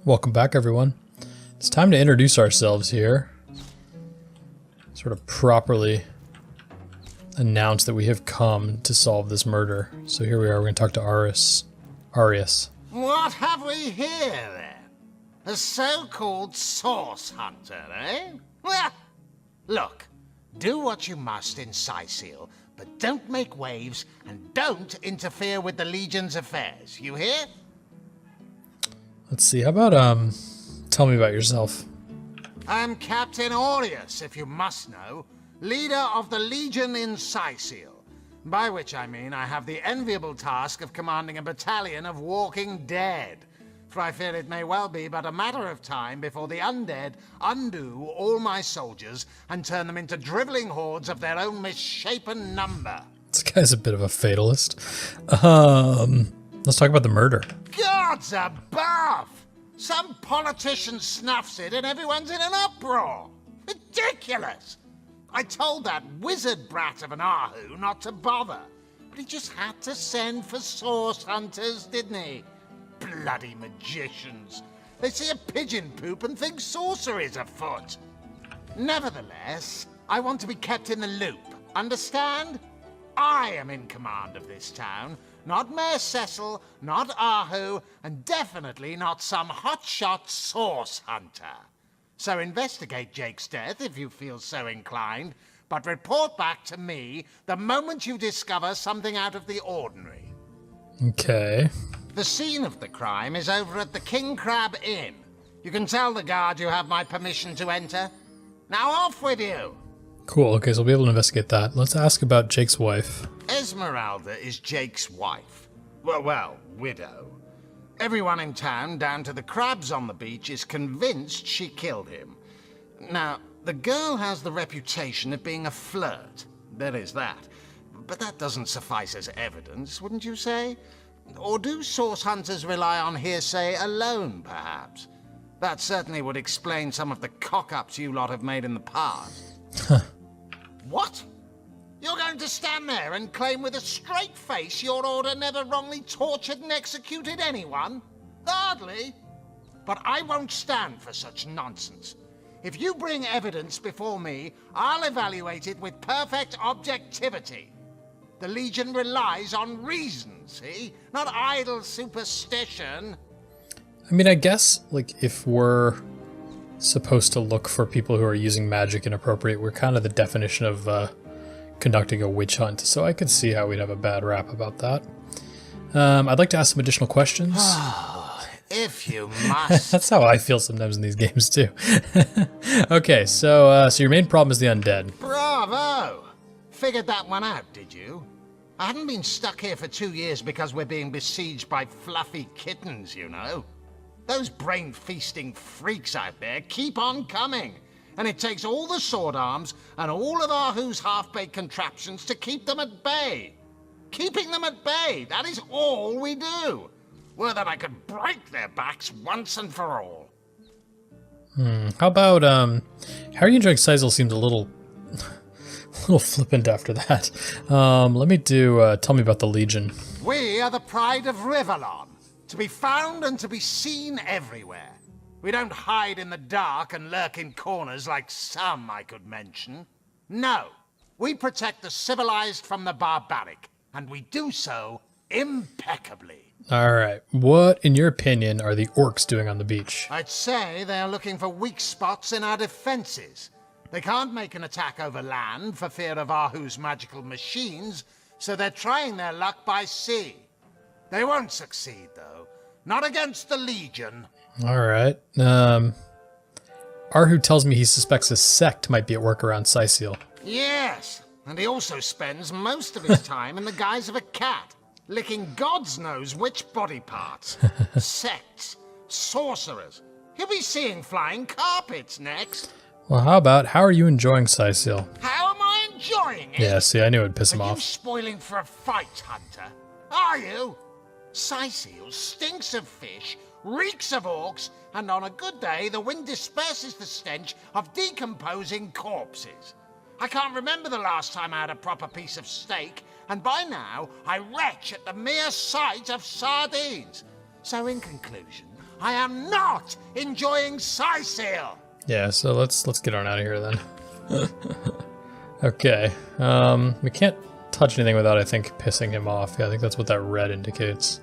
Welcome back, everyone. It's time to introduce ourselves here. Sort of properly announce that we have come to solve this murder. So here we are, we're going to talk to Arius. What have we here, then? A so-called source hunter, eh? Well, look, do what you must in Sicil, but don't make waves and don't interfere with the Legion's affairs. You hear? Let's see, how about, tell me about yourself. I'm Captain Aureus, if you must know, leader of the Legion in Sicil, by which I mean I have the enviable task of commanding a battalion of walking dead, for I fear it may well be but a matter of time before the undead undo all my soldiers and turn them into driveling hordes of their own misshapen number. This guy's a bit of a fatalist. Let's talk about the murder. Gods above! Some politician snuffs it and everyone's in an uproar. Ridiculous! I told that wizard brat of an Ahu not to bother, but he just had to send for source hunters, didn't he? Bloody magicians. They see a pigeon poop and think sorcery's afoot. Nevertheless, I want to be kept in the loop, understand? I am in command of this town, not Mayor Cecil, not Ahu, and definitely not some hotshot source hunter. So investigate Jake's death if you feel so inclined, but report back to me the moment you discover something out of the ordinary. Okay. The scene of the crime is over at the King Crab Inn. You can tell the guard you have my permission to enter. Now off with you! Cool, okay, so we'll be able to investigate that. Let's ask about Jake's wife. Esmeralda is Jake's wife. Well, widow. Everyone in town, down to the crabs on the beach, is convinced she killed him. Now, the girl has the reputation of being a flirt. There is that. But that doesn't suffice as evidence, wouldn't you say? Or do source hunters rely on hearsay alone, perhaps? That certainly would explain some of the cock-ups you lot have made in the past. What? You're going to stand there and claim with a straight face your order never wrongly tortured and executed anyone? Hardly. But I won't stand for such nonsense. If you bring evidence before me, I'll evaluate it with perfect objectivity. The Legion relies on reason, see? Not idle superstition. I mean, I guess, like, if we're supposed to look for people who are using magic inappropriate, we're kind of the definition of conducting a witch hunt, so I could see how we'd have a bad rap about that. I'd like to ask some additional questions. If you must. That's how I feel sometimes in these games too. Okay, so your main problem is the undead. Bravo! Figured that one out, did you? I haven't been stuck here for 2 years because we're being besieged by fluffy kittens, you know. Those brain-feasting freaks out there keep on coming, and it takes all the sword arms and all of Ahu's half-baked contraptions to keep them at bay. Keeping them at bay, that is all we do. Were that I could break their backs once and for all. How about, how are you enjoying Sicil seems a little flippant after that. Let me do, tell me about the Legion. We are the pride of Rivellon, to be found and to be seen everywhere. We don't hide in the dark and lurk in corners like some I could mention. No, we protect the civilized from the barbaric, and we do so impeccably. Alright, what, in your opinion, are the orcs doing on the beach? I'd say they are looking for weak spots in our defenses. They can't make an attack over land for fear of Ahu's magical machines, so they're trying their luck by sea. They won't succeed, though. Not against the Legion. Alright, Ahu tells me he suspects a sect might be at work around Sicil. Yes, and he also spends most of his time in the guise of a cat, licking God's knows which body parts. Sects, sorcerers. He'll be seeing flying carpets next. Well, how are you enjoying Sicil? How am I enjoying it? Yeah, see, I knew it'd piss him Are you off. spoiling for a fight, Hunter? Are you? Sicil stinks of fish, reeks of orcs, and on a good day, the wind disperses the stench of decomposing corpses. I can't remember the last time I had a proper piece of steak, and by now, I retch at the mere sight of sardines. So in conclusion, I am not enjoying Sicil! Yeah, so let's get on out of here then. Okay, we can't touch anything without, I think, pissing him off. Yeah, I think that's what that red indicates.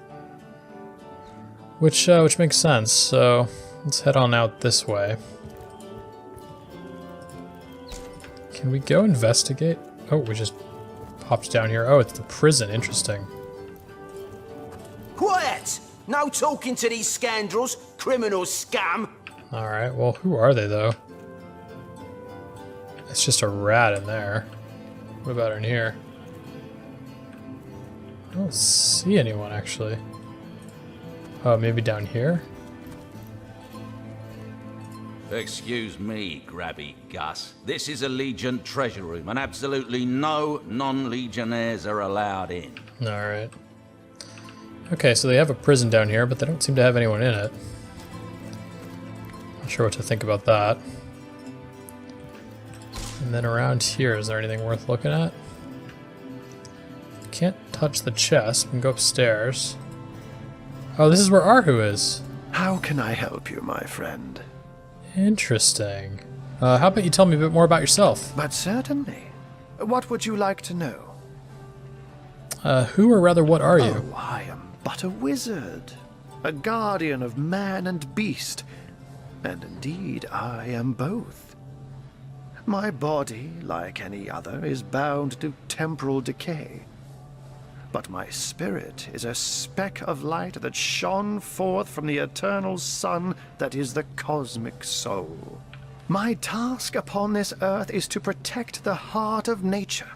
Which makes sense, so let's head on out this way. Can we go investigate? Oh, we just popped down here. Oh, it's the prison, interesting. Quiet! No talking to these scoundrels, criminal scum! Alright, well, who are they, though? It's just a rat in there. What about in here? I don't see anyone, actually. Oh, maybe down here? Excuse me, Grabby Gus. This is a Legion treasure room, and absolutely no non-Legionnaires are allowed in. Alright. Okay, so they have a prison down here, but they don't seem to have anyone in it. Not sure what to think about that. And then around here, is there anything worth looking at? Can't touch the chest. We can go upstairs. Oh, this is where Arhu is. How can I help you, my friend? Interesting. How about you tell me a bit more about yourself? But certainly. What would you like to know? Who or rather what are you? Oh, I am but a wizard, a guardian of man and beast, and indeed I am both. My body, like any other, is bound to temporal decay. But my spirit is a speck of light that shone forth from the eternal sun that is the cosmic soul. My task upon this earth is to protect the heart of nature,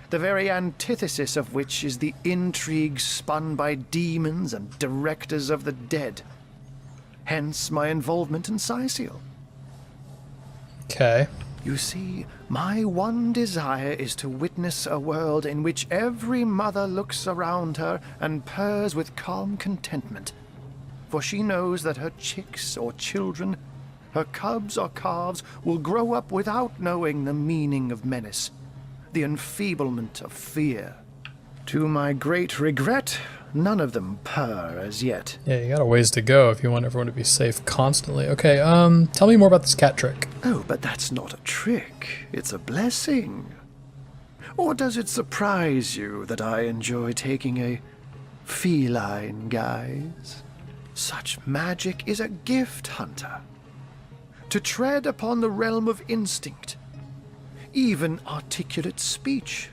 the very antithesis of which is the intrigue spun by demons and directors of the dead. Hence my involvement in Sicil. Okay. You see, my one desire is to witness a world in which every mother looks around her and purrs with calm contentment, for she knows that her chicks or children, her cubs or calves, will grow up without knowing the meaning of menace, the enfeeblement of fear. To my great regret, none of them purr as yet. Yeah, you got a ways to go if you want everyone to be safe constantly. Okay, tell me more about this cat trick. Oh, but that's not a trick. It's a blessing. Or does it surprise you that I enjoy taking a feline guise? Such magic is a gift, Hunter. To tread upon the realm of instinct, even articulate speech.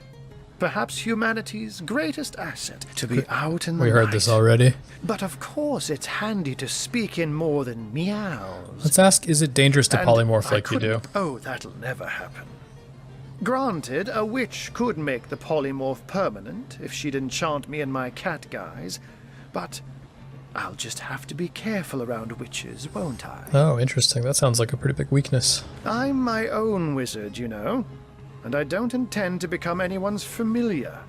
Perhaps humanity's greatest asset, to be out in the We heard night. this already. But of course it's handy to speak in more than meows. Let's ask, is it dangerous to And polymorph I like you do? couldn't- Oh, that'll never happen. Granted, a witch could make the polymorph permanent if she'd enchant me in my cat guise, but I'll just have to be careful around witches, won't I? Oh, interesting. That sounds like a pretty big weakness. I'm my own wizard, you know, and I don't intend to become anyone's familiar.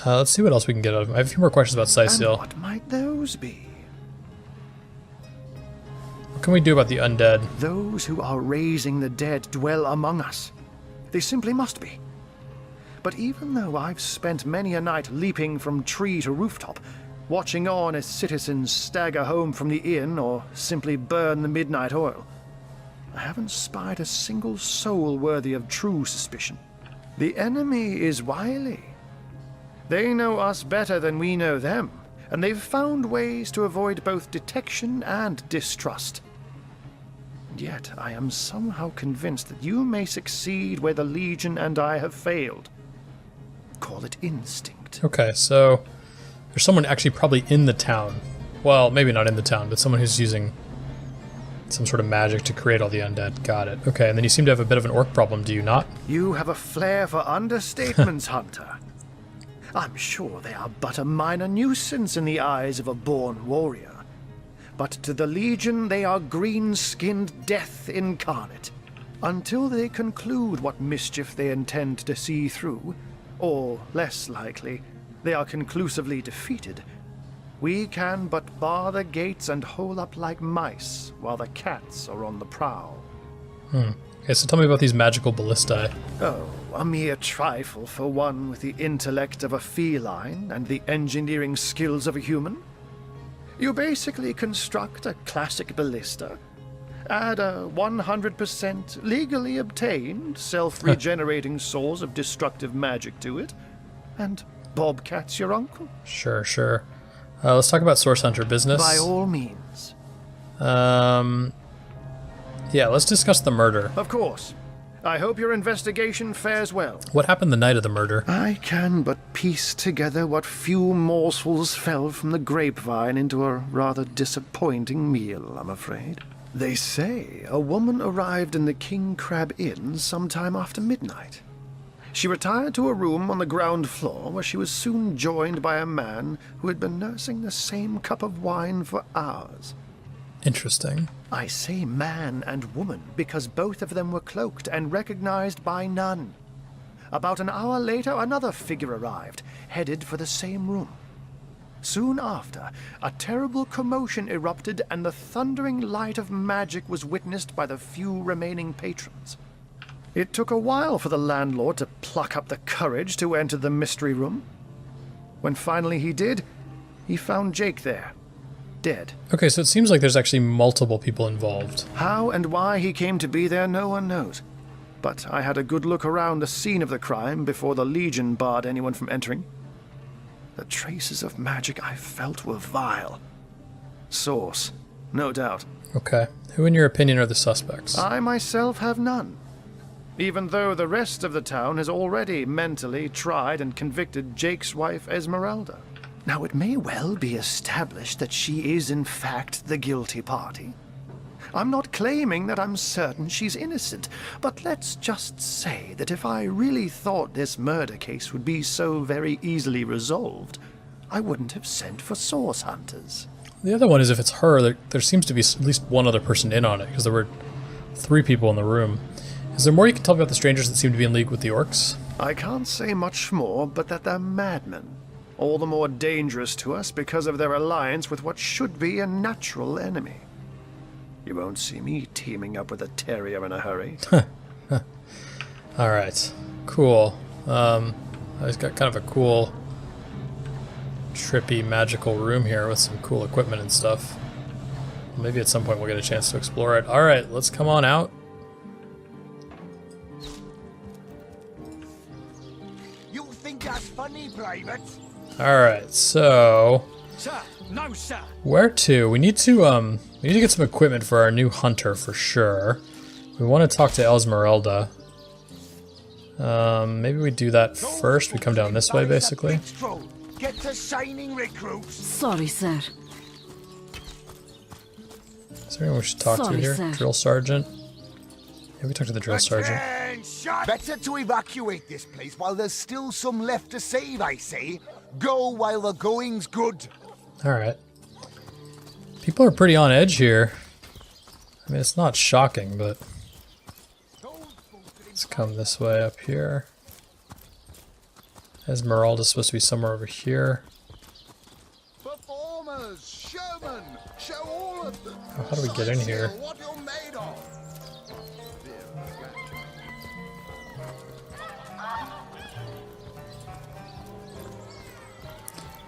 Let's see what else we can get out of him. I have a few more questions about And Sicil. what might those be? What can we do about the undead? Those who are raising the dead dwell among us. They simply must be. But even though I've spent many a night leaping from tree to rooftop, watching on as citizens stagger home from the inn or simply burn the midnight oil, I haven't spied a single soul worthy of true suspicion. The enemy is wily. They know us better than we know them, and they've found ways to avoid both detection and distrust. And yet, I am somehow convinced that you may succeed where the Legion and I have failed. Call it instinct. Okay, so there's someone actually probably in the town. Well, maybe not in the town, but someone who's using some sort of magic to create all the undead. Got it. Okay, and then you seem to have a bit of an orc problem, do you not? You have a flair for understatements, Hunter. I'm sure they are but a minor nuisance in the eyes of a born warrior. But to the Legion, they are green-skinned death incarnate. Until they conclude what mischief they intend to see through, or, less likely, they are conclusively defeated, we can but bar the gates and hole up like mice while the cats are on the prowl. Okay, so tell me about these magical ballistae. Oh, a mere trifle for one with the intellect of a feline and the engineering skills of a human. You basically construct a classic ballista, add a 100% legally obtained, self-regenerating source of destructive magic to it, and Bobcat's your uncle. Sure, sure. Let's talk about Source Hunter business. By all means. Yeah, let's discuss the murder. Of course. I hope your investigation fares well. What happened the night of the murder? I can but piece together what few morsels fell from the grapevine into a rather disappointing meal, I'm afraid. They say a woman arrived in the King Crab Inn sometime after midnight. She retired to a room on the ground floor where she was soon joined by a man who had been nursing the same cup of wine for hours. Interesting. I say man and woman because both of them were cloaked and recognized by none. About an hour later, another figure arrived, headed for the same room. Soon after, a terrible commotion erupted and the thundering light of magic was witnessed by the few remaining patrons. It took a while for the landlord to pluck up the courage to enter the mystery room. When finally he did, he found Jake there, dead. Okay, so it seems like there's actually multiple people involved. How and why he came to be there, no one knows. But I had a good look around the scene of the crime before the Legion barred anyone from entering. The traces of magic I felt were vile. Source, no doubt. Okay. Who, in your opinion, are the suspects? I myself have none. Even though the rest of the town has already mentally tried and convicted Jake's wife, Esmeralda. Now, it may well be established that she is, in fact, the guilty party. I'm not claiming that I'm certain she's innocent, but let's just say that if I really thought this murder case would be so very easily resolved, I wouldn't have sent for source hunters. The other one is if it's her, there seems to be at least one other person in on it, because there were 3 people in the room. Is there more you can tell me about the strangers that seem to be in league with the orcs? I can't say much more, but that they're madmen. All the more dangerous to us because of their alliance with what should be a natural enemy. You won't see me teaming up with a terrier in a hurry. Alright, cool. I've got kind of a cool, trippy, magical room here with some cool equipment and stuff. Maybe at some point we'll get a chance to explore it. Alright, let's come on out. You think that's funny, Private? Alright, so Sir, no, sir. where to? We need to get some equipment for our new hunter for sure. We want to talk to Esmeralda. Maybe we do that first. We come down this way, basically. Get to shining recruits. Sorry, sir. Is there anyone we should talk to Sorry, here? sir. Drill sergeant? Yeah, we talk to the drill sergeant. Better to evacuate this place while there's still some left to save, I say. Go while the going's good. Alright. People are pretty on edge here. I mean, it's not shocking, but let's come this way up here. Esmeralda's supposed to be somewhere over here. Performers, showmen, show all of them. Oh, how do we get in here? What you're made of.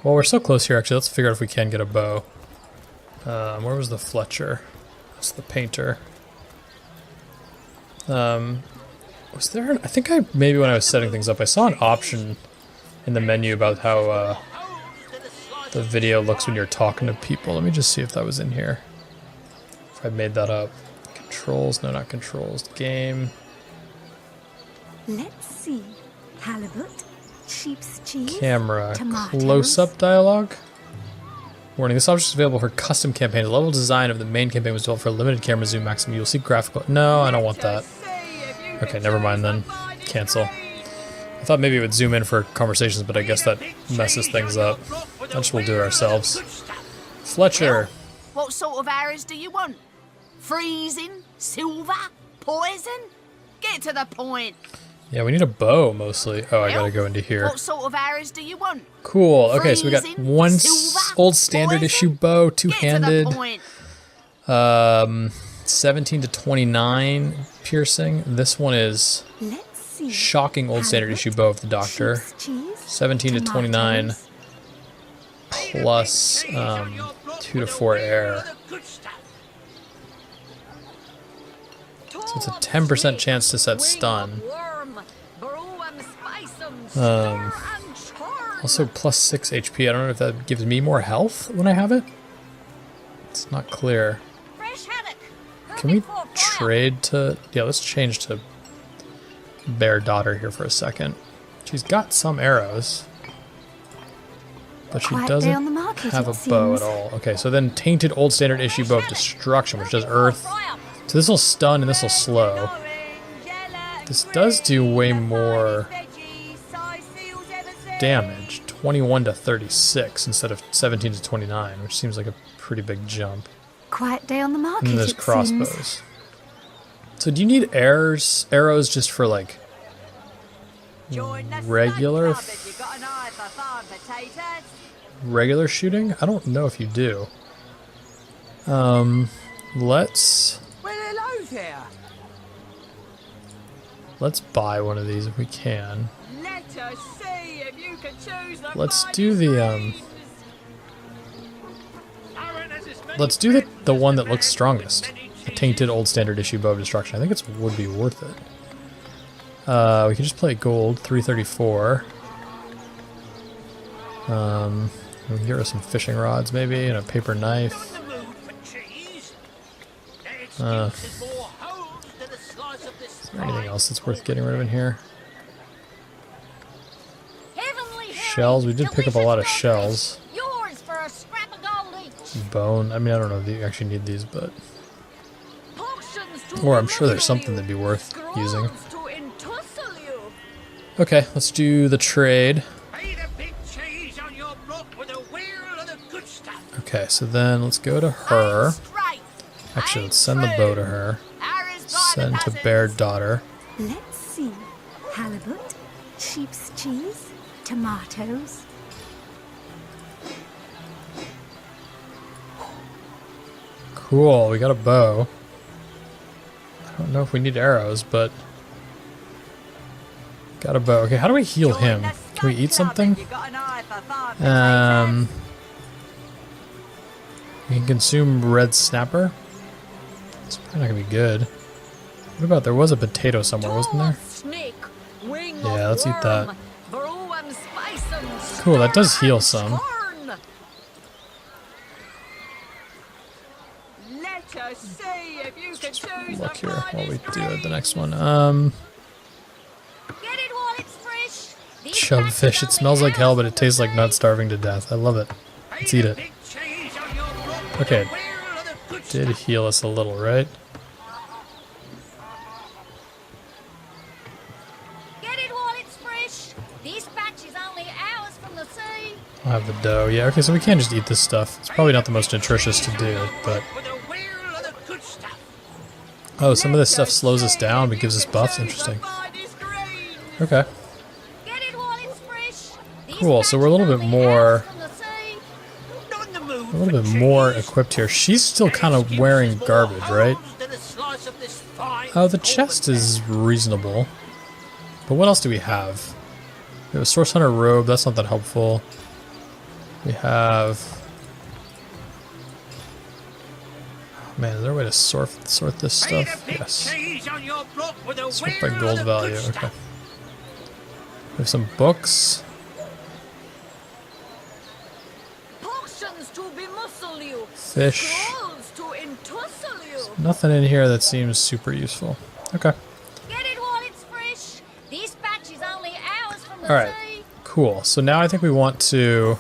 Well, we're so close here, actually. Let's figure out if we can get a bow. Where was the Fletcher? That's the painter. Was there I think maybe when I was setting things up, I saw an option in the menu about how the video looks when you're talking to people. Let me just see if that was in here. If I made that up. Controls, no, not controls. Game. Let's see. Halibut, sheep's cheese, Camera. tomatoes. Close-up dialogue. Warning, this object is available for custom campaign. The level design of the main campaign was developed for a limited camera zoom maximum. You'll see graphical... No, I don't want that. Okay, never mind then. Cancel. I thought maybe it would zoom in for conversations, but I guess that messes things up. I just will do it ourselves. Fletcher. What sort of arrows do you want? Freezing? Silver? Poison? Get to the point. Yeah, we need a bow, mostly. Oh, I gotta go into here. What sort of arrows do you want? Cool. Okay, so we got Freezing, one silver, old standard poison? issue bow, Get to the two-handed. point. 17 to 29 piercing. This one is Let's see. shocking old standard Halibut, issue bow of the Doctor. sheep's cheese, 17 to 29 tomatoes. plus 2 to 4 air. So it's a 10% chance to set stun. Also plus 6 HP. I don't know if that gives me more health when I have it. It's not clear. Can we trade to... Yeah, let's change to Bear Daughter here for a second. She's got some arrows. But she doesn't have a bow at all. Okay, so then Tainted Old Standard Issue Bow of Destruction, which does Earth. So this will stun and this will slow. This does do way more damage. 21 to 36 instead of 17 to 29, which seems like a pretty big jump. Quiet day on the market. And there's crossbows. So do you need arrows just for like regular shooting? I don't know if you do. Let's buy one of these if we can. Let's do the let's do the one that looks strongest. The Tainted Old Standard Issue Bow of Destruction. I think it would be worth it. We can just play gold, 334. We can get rid of some fishing rods maybe, and a paper knife. Is there anything else that's worth getting rid of in here? Shells. We did pick up a lot of shells. Bone. I mean, I don't know if you actually need these, but... Or I'm sure there's something that'd be worth using. Okay, let's do the trade. Okay, so then let's go to her. Actually, let's send the bow to her. Send to Bear Daughter. Let's see. Halibut, sheep's cheese, tomatoes. Cool, we got a bow. I don't know if we need arrows, but... Got a bow. Okay, how do we heal him? Can we eat something? We can consume red snapper. It's probably not gonna be good. What about, there was a potato somewhere, wasn't there? Yeah, let's eat that. Cool, that does heal some. Just look here while we do the next one. Chub fish. It smells like hell, but it tastes like not starving to death. I love it. Let's eat it. Okay. Did heal us a little, right? I'll have the dough. Yeah, okay, so we can't just eat this stuff. It's probably not the most nutritious to do, but... Oh, some of this stuff slows us down but gives us buffs? Interesting. Okay. Cool, so we're a little bit more equipped here. She's still kind of wearing garbage, right? Oh, the chest is reasonable. But what else do we have? We have a Source Hunter robe, that's not that helpful. We have... Oh, man, is there a way to sort this stuff? Yes. Sort by gold value, okay. We have some books. Fish. There's nothing in here that seems super useful. Okay. Alright, cool. So now I think we want to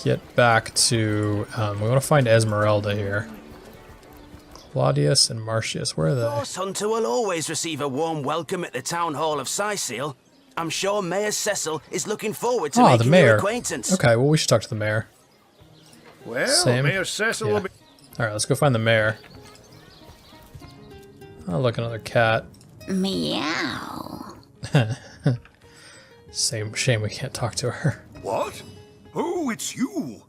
get back to... we want to find Esmeralda here. Claudius and Marcius, where are they? Horse Hunter will always receive a warm welcome at the Town Hall of Sisal. I'm sure Mayor Cecil is looking forward to making your acquaintance. Okay, well we should talk to the mayor. Well, Same. Mayor Cecil will be... Alright, let's go find the mayor. Oh, look, another cat. Meow. Shame we can't talk to her. What? Oh, it's you.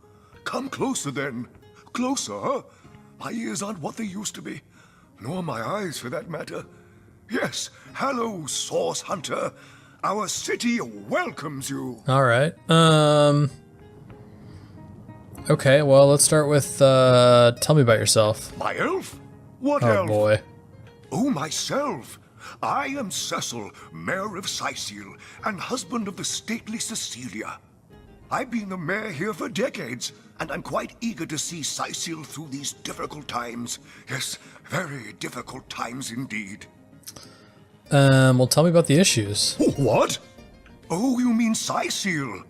Come closer then. Closer, huh? My ears aren't what they used to be. Nor my eyes, for that matter. Yes, hello, Source Hunter. Our city welcomes you. Alright, Okay, well, let's start with, tell me about yourself. My elf? What Oh, elf? boy. Oh, myself. I am Cecil, Mayor of Syceal, and husband of the stately Cecilia. I've been the mayor here for decades, and I'm quite eager to see Syceal through these difficult times. Yes, very difficult times indeed. Well, tell me about the issues. What? Oh, you mean Syceal?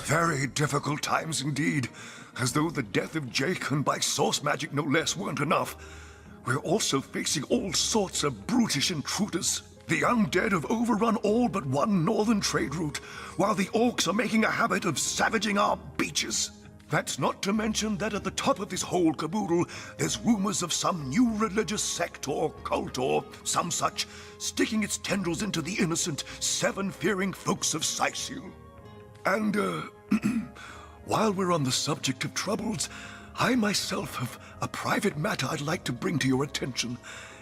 Very difficult times indeed. As though the death of Jake, and by source magic no less, weren't enough. We're also facing all sorts of brutish intruders. The undead have overrun all but one northern trade route, while the orcs are making a habit of savaging our beaches. That's not to mention that at the top of this whole caboodle, there's rumors of some new religious sect or cult or some such sticking its tendrils into the innocent, seven-fearing folks of Syceal. And, while we're on the subject of troubles, I myself have a private matter I'd like to bring to your attention.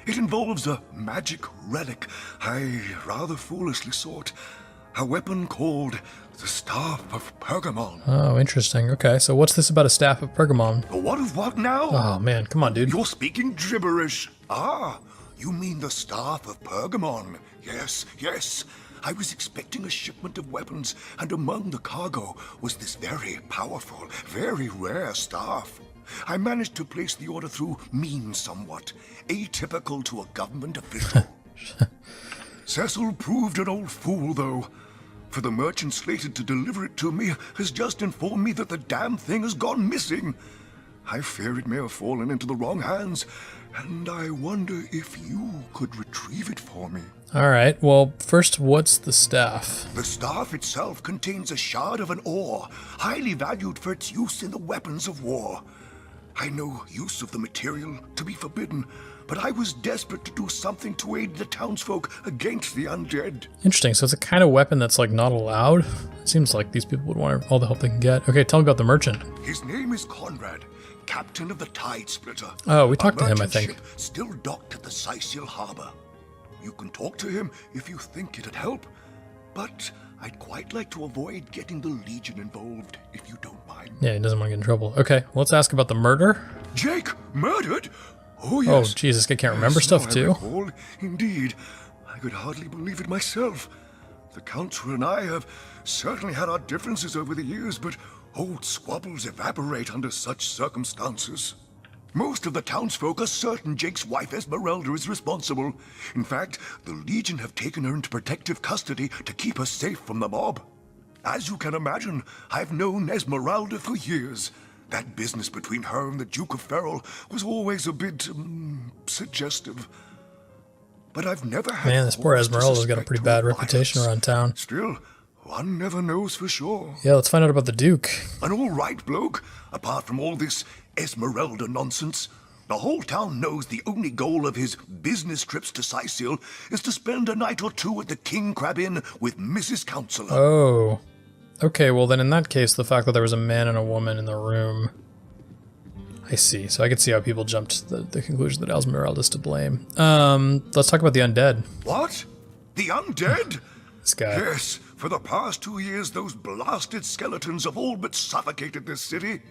It involves a magic relic I rather foolishly sought. A weapon called the Staff of Pergamon. Oh, interesting. Okay, so what's this about a Staff of Pergamon? What of what now? Oh, man, come on, dude. You're speaking gibberish. Ah, you mean the Staff of Pergamon. Yes, yes. I was expecting a shipment of weapons, and among the cargo was this very powerful, very rare staff. I managed to place the order through means somewhat, atypical to a government official. Cecil proved an old fool, though, for the merchant slated to deliver it to me has just informed me that the damn thing has gone missing. I fear it may have fallen into the wrong hands, and I wonder if you could retrieve it for me. All right, well, first, what's the staff? The staff itself contains a shard of an ore, highly valued for its use in the weapons of war. I know use of the material to be forbidden, but I was desperate to do something to aid the townsfolk against the undead. Interesting, so it's a kind of weapon that's, like, not allowed? It seems like these people would want all the help they can get. Okay, tell me about the merchant. His name is Conrad, captain of the Tide Splitter. Oh, we talked to him, I merchant think. ship still docked at the Syceal harbor. You can talk to him if you think it'd help, but I'd quite like to avoid getting the Legion involved, if you don't mind. Yeah, he doesn't want to get in trouble. Okay, let's ask about the murder. Jake, murdered? Oh, Oh, yes. Jesus, I can't remember Yes, stuff, now I too. recall. Indeed. I could hardly believe it myself. The Council and I have certainly had our differences over the years, but old squabbles evaporate under such circumstances. Most of the townsfolk are certain Jake's wife Esmeralda is responsible. In fact, the Legion have taken her into protective custody to keep her safe from the mob. As you can imagine, I've known Esmeralda for years. That business between her and the Duke of Ferrol was always a bit, suggestive. But I've never had... Man, this poor cause to Esmeralda's got a suspect pretty her bad of reputation violence. around town. Still, one never knows for sure. Yeah, let's find out about the Duke. An all right bloke, apart from all this Esmeralda nonsense. The whole town knows the only goal of his business trips to Syceal is to spend a night or two at the King Crab Inn with Mrs. Counselor. Oh. Okay, well then in that case, the fact that there was a man and a woman in the room... I see. So I could see how people jumped to the conclusion that Esmeralda's to blame. Let's talk about the undead. What? The undead? This guy. Yes, for the past 2 years, those blasted skeletons have all but suffocated this city.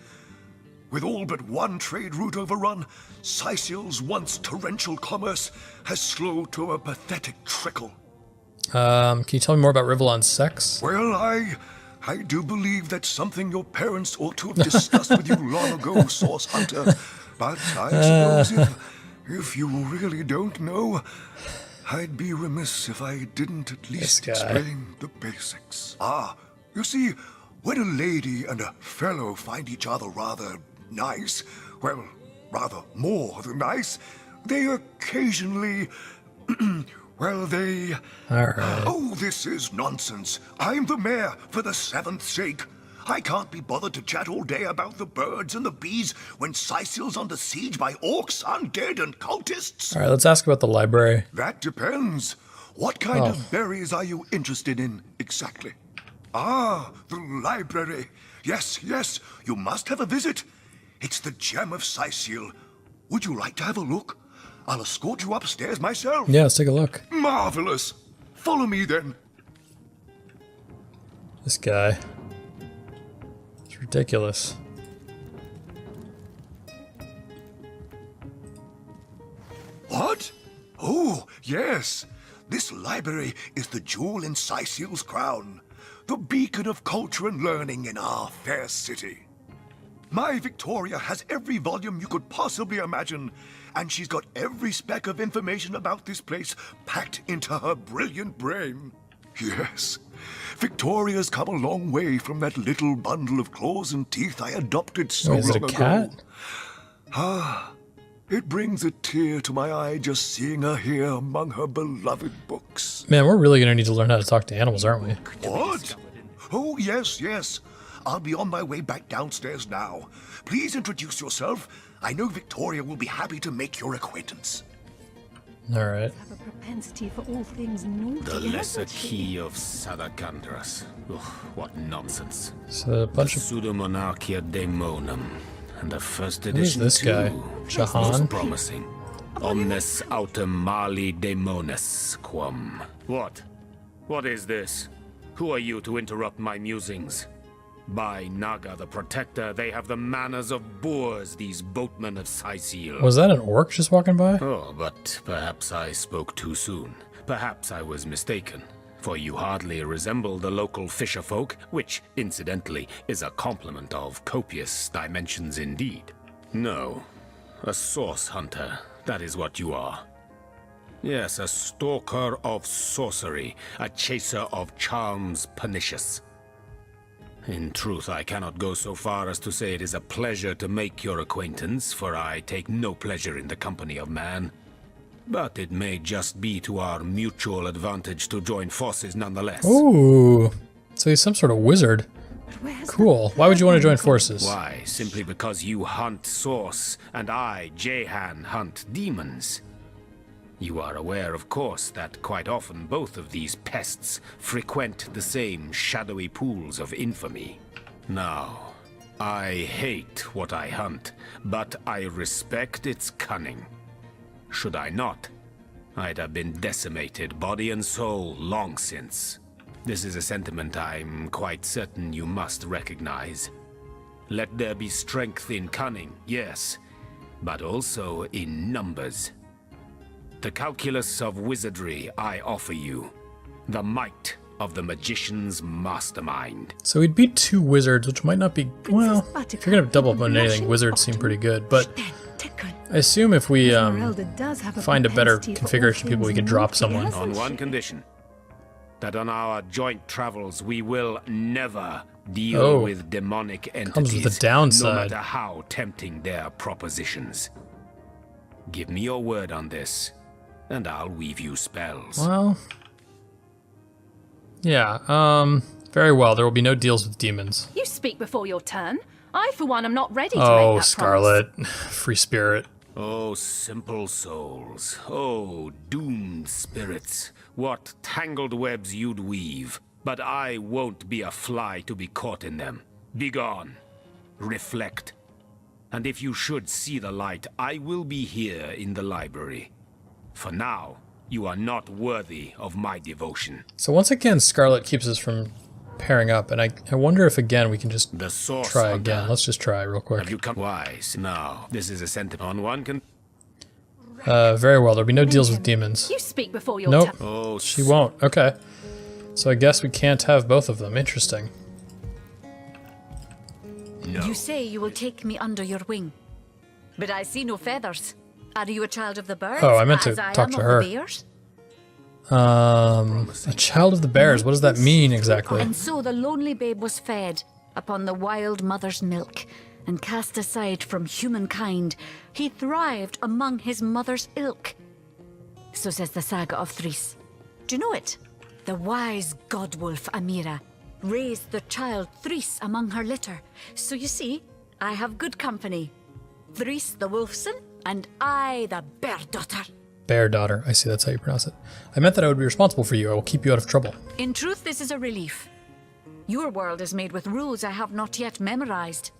With all but one trade route overrun, Syceal's once torrential commerce has slowed to a pathetic trickle. Can you tell me more about Rivellon's sex? Well, I do believe that's something your parents ought to have discussed with you long ago, Source Hunter. But I suppose if you really don't know, I'd be remiss if I didn't at least explain the basics. Ah, you see, when a lady and a fellow find each other rather nice, well, rather more than nice, they occasionally... well, they... Alright. Oh, this is nonsense. I'm the mayor for the seventh sake. I can't be bothered to chat all day about the birds and the bees when Syceal's under siege by orcs, undead, and cultists. Alright, let's ask about the library. That depends. What kind of berries are you interested in, exactly? Ah, the library. Yes, yes, you must have a visit. It's the gem of Syceal. Would you like to have a look? I'll escort you upstairs myself. Yeah, let's take a look. Marvelous. Follow me, then. This guy. It's ridiculous. What? Oh, yes. This library is the jewel in Cyseal's crown, the beacon of culture and learning in our fair city. My Victoria has every volume you could possibly imagine, and she's got every speck of information about this place packed into her brilliant brain. Yes, Victoria's come a long way from that little bundle of claws and teeth I adopted so Is it long a cat? ago. Ah, it brings a tear to my eye just seeing her here among her beloved books. Man, we're really gonna need to learn how to talk to animals, aren't we? What? Oh, yes, yes. I'll be on my way back downstairs now. Please introduce yourself. I know Victoria will be happy to make your acquaintance. All right. Have a propensity for all things naughty. The lesser hasn't she? key of Sadakandras. Ugh, what nonsense. So a bunch of... Pseudomonarchia Daemonum. And the first Who is edition this guy? too. Jahan? Most promising. Omnes autem mali daemones quam. What? What is this? Who are you to interrupt my musings? By Naga the Protector, they have the manners of boors, these boatmen of Cyseal. Was that an orc just walking by? Oh, but perhaps I spoke too soon. Perhaps I was mistaken. For you hardly resemble the local fisherfolk, which, incidentally, is a compliment of copious dimensions indeed. No, a source hunter, that is what you are. Yes, a stalker of sorcery, a chaser of charms pernicious. In truth, I cannot go so far as to say it is a pleasure to make your acquaintance, for I take no pleasure in the company of man. But it may just be to our mutual advantage to join forces nonetheless. Ooh, so he's some sort of wizard. Cool. Why would you want to join forces? Why? Simply because you hunt source, and I, Jehan, hunt demons. You are aware, of course, that quite often both of these pests frequent the same shadowy pools of infamy. Now, I hate what I hunt, but I respect its cunning. Should I not, I'd have been decimated, body and soul, long since. This is a sentiment I'm quite certain you must recognize. Let there be strength in cunning, yes, but also in numbers. The calculus of wizardry I offer you, the might of the magician's mastermind. So he'd beat 2 wizards, which might not be... Well, if you're gonna double up on anything, wizards seem pretty good, but... I assume if we find a better configuration of people, we can drop someone. On one condition. That on our joint travels we will never deal with demonic entities, comes with a downside. no matter how tempting their propositions. Give me your word on this, and I'll weave you spells. Well... Yeah, very well. There will be no deals with demons. You speak before your turn. I, for one, am not ready to Oh, make that Scarlet. Free spirit. Oh, simple souls. Oh, doomed spirits. What tangled webs you'd weave. But I won't be a fly to be caught in them. Begone. Reflect. And if you should see the light, I will be here in the library. For now, you are not worthy of my devotion. So once again, Scarlet keeps us from pairing up, and I wonder if again we can just try again. Let's just try real quick. Have you come wise? No, this is a sentiment on one can. Very well. There'll be no deals with demons. You speak before your Nope. turn. Oh, she won't. Okay. So I guess we can't have both of them. Interesting. No. You say you will take me under your wing, but I see no feathers. Are you a child of the birds? Oh, I meant to as I talk am to of her. the bears? A child of the bears. What does that mean exactly? And so the lonely babe was fed upon the wild mother's milk, and cast aside from humankind, he thrived among his mother's ilk. So says the saga of Threes. Do you know it? The wise godwolf Amira raised the child Threes among her litter. So you see, I have good company. Threes the wolfson, and I the bear daughter. Bear daughter. I see, that's how you pronounce it. I meant that I would be responsible for you. I will keep you out of trouble. In truth, this is a relief. Your world is made with rules I have not yet memorized.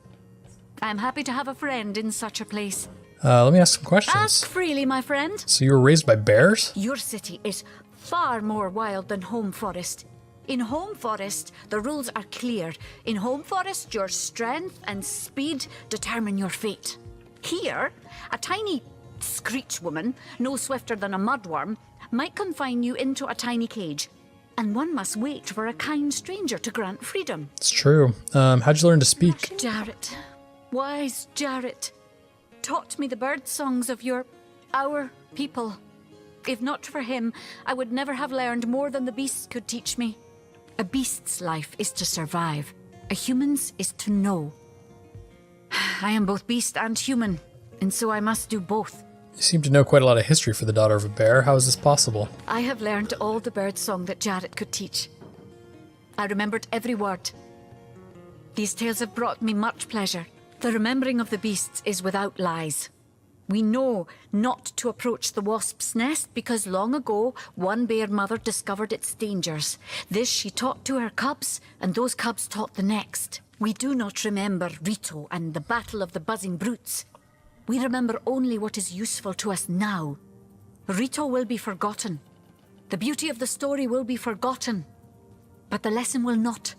I am happy to have a friend in such a place. Let me ask some questions. Ask freely, my friend. So you were raised by bears? Your city is far more wild than Home Forest. In Home Forest, the rules are clear. In Home Forest, your strength and speed determine your fate. Here, a tiny screech woman, no swifter than a mudworm, might confine you into a tiny cage. And one must wait for a kind stranger to grant freedom. It's true. How'd you learn to speak? Jarrett, wise Jarrett, taught me the bird songs of our people. If not for him, I would never have learned more than the beasts could teach me. A beast's life is to survive. A human's is to know. I am both beast and human, and so I must do both. You seem to know quite a lot of history for the daughter of a bear. How is this possible? I have learned all the bird song that Jarrett could teach. I remembered every word. These tales have brought me much pleasure. The remembering of the beasts is without lies. We know not to approach the wasp's nest because long ago one bear mother discovered its dangers. This she taught to her cubs, and those cubs taught the next. We do not remember Rito and the battle of the buzzing brutes. We remember only what is useful to us now. Rito will be forgotten. The beauty of the story will be forgotten. But the lesson will not.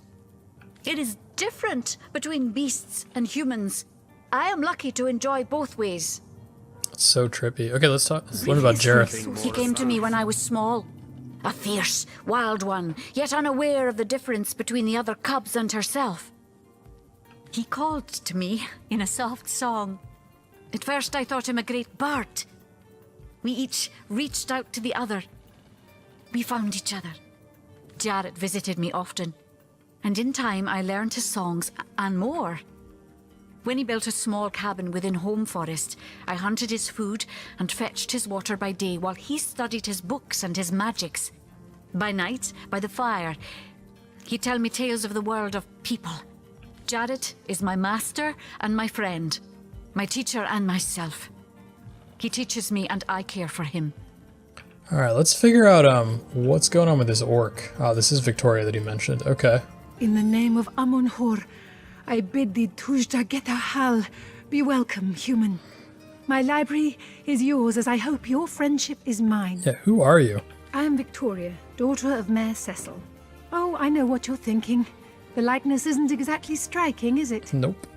It is different between beasts and humans. I am lucky to enjoy both ways. It's so trippy. Okay, let's learn about Jareth. He came to me when I was small. A fierce, wild one, yet unaware of the difference between the other cubs and herself. He called to me in a soft song. At first I thought him a great bird. We each reached out to the other. We found each other. Jarrett visited me often, and in time I learned his songs and more. When he built a small cabin within Home Forest, I hunted his food and fetched his water by day while he studied his books and his magics. By night, by the fire, he'd tell me tales of the world of people. Jarrett is my master and my friend, my teacher and myself. He teaches me and I care for him. Alright, let's figure out what's going on with this orc. Oh, this is Victoria that he mentioned. Okay. In the name of Amun-Hor, I bid thee Tujda Geta Hal, be welcome, human. My library is yours, as I hope your friendship is mine. Yeah, who are you? I am Victoria, daughter of Mayor Cecil. Oh, I know what you're thinking. The likeness isn't exactly striking, is it? Nope.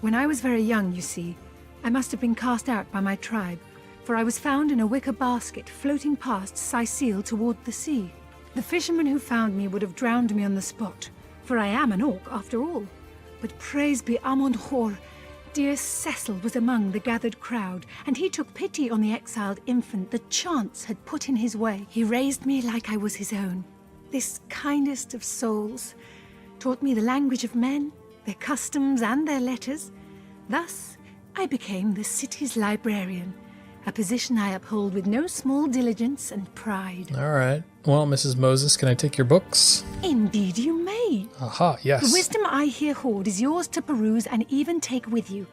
When I was very young, you see, I must have been cast out by my tribe, for I was found in a wicker basket floating past Sicil toward the sea. The fisherman who found me would have drowned me on the spot, for I am an orc after all. But praise be Amun-Hor, dear Cecil was among the gathered crowd, and he took pity on the exiled infant that chance had put in his way. He raised me like I was his own. This kindest of souls taught me the language of men, their customs and their letters. Thus, I became the city's librarian, a position I uphold with no small diligence and pride. Alright. Well, Mrs. Moses, can I take your books? Indeed you may. Aha, yes. The wisdom I here hoard is yours to peruse and even take with you.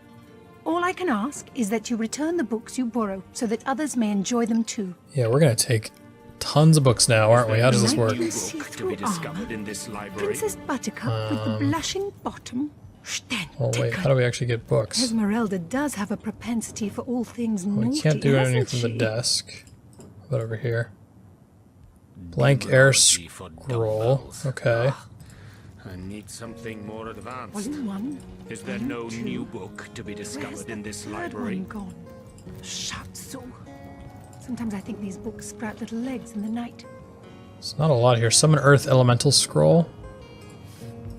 All I can ask is that you return the books you borrow so that others may enjoy them too. Yeah, we're gonna take tons of books now, aren't we? How does this work? To be discovered in this library. Princess Buttercup with the blushing bottom. Oh wait, how do we actually get books? Esmeralda does have a propensity for all things naughty, We can't do anything from the desk. How about over here? Blank air scroll. Okay. I need something more advanced. Volume 1. Is there no new book to be discovered in this library? Gone. Shatsu. Sometimes I think these books sprout little legs in the night. It's not a lot here. Summon Earth Elemental Scroll.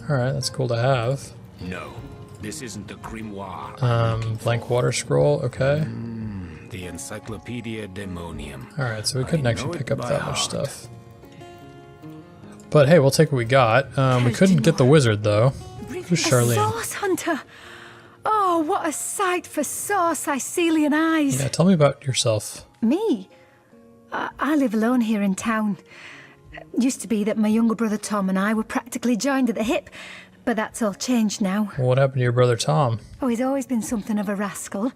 Alright, that's cool to have. No, this isn't the grimoire. Blank Water Scroll, okay. The Encyclopedia Demonium. Alright, so we couldn't actually pick up that much stuff. But hey, we'll take what we got. We couldn't get the wizard, though. Who's Charlene? A sauce hunter! Oh, what a sight for sore Sicilian eyes! Yeah, tell me about yourself. Me? I live alone here in town. Used to be that my younger brother Tom and I were practically joined at the hip, but that's all changed now. Well, what happened to your brother Tom? Oh, he's always been something of a rascal,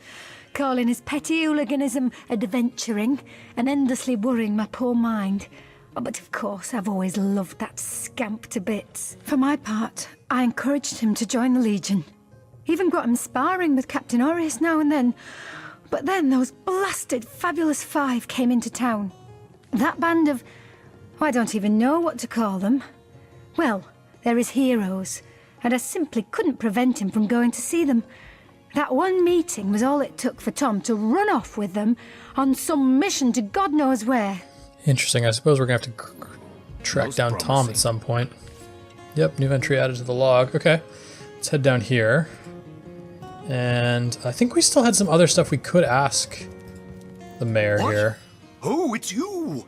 calling his petty hooliganism adventuring and endlessly worrying my poor mind. Oh, but of course, I've always loved that scamp to bits. For my part, I encouraged him to join the Legion. Even got him sparring with Captain Orius now and then. But then those blasted Fabulous Five came into town. That band of... I don't even know what to call them. Well, they're his heroes, and I simply couldn't prevent him from going to see them. That one meeting was all it took for Tom to run off with them on some mission to God knows where. Interesting. I suppose we're going to have to track down Tom at some point. Yep, new entry added to the log. Okay, let's head down here. And I think we still had some other stuff we could ask the mayor here. Oh, it's you!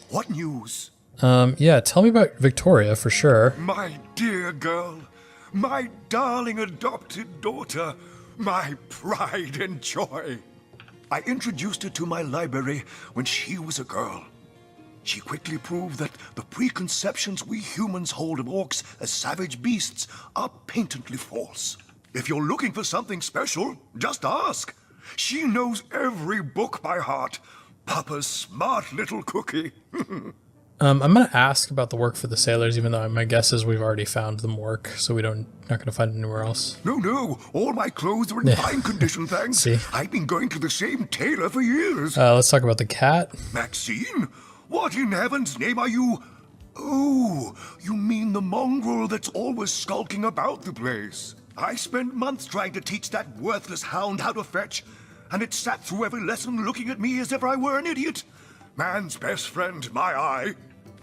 What news? Yeah, tell me about Victoria for sure. My dear girl, my darling adopted daughter, my pride and joy. I introduced her to my library when she was a girl. She quickly proved that the preconceptions we humans hold of orcs as savage beasts are patently false. If you're looking for something special, just ask. She knows every book by heart. Papa's smart little cookie. I'm gonna ask about the work for the sailors, even though my guess is we've already found them work, so not gonna find it anywhere else. No, all my clothes are in fine condition, thanks. See? I've been going to the same tailor for years. Let's talk about the cat. Maxine? What in heaven's name are you? Oh, you mean the mongrel that's always skulking about the place. I spent months trying to teach that worthless hound how to fetch, and it sat through every lesson looking at me as if I were an idiot. Man's best friend, my eye.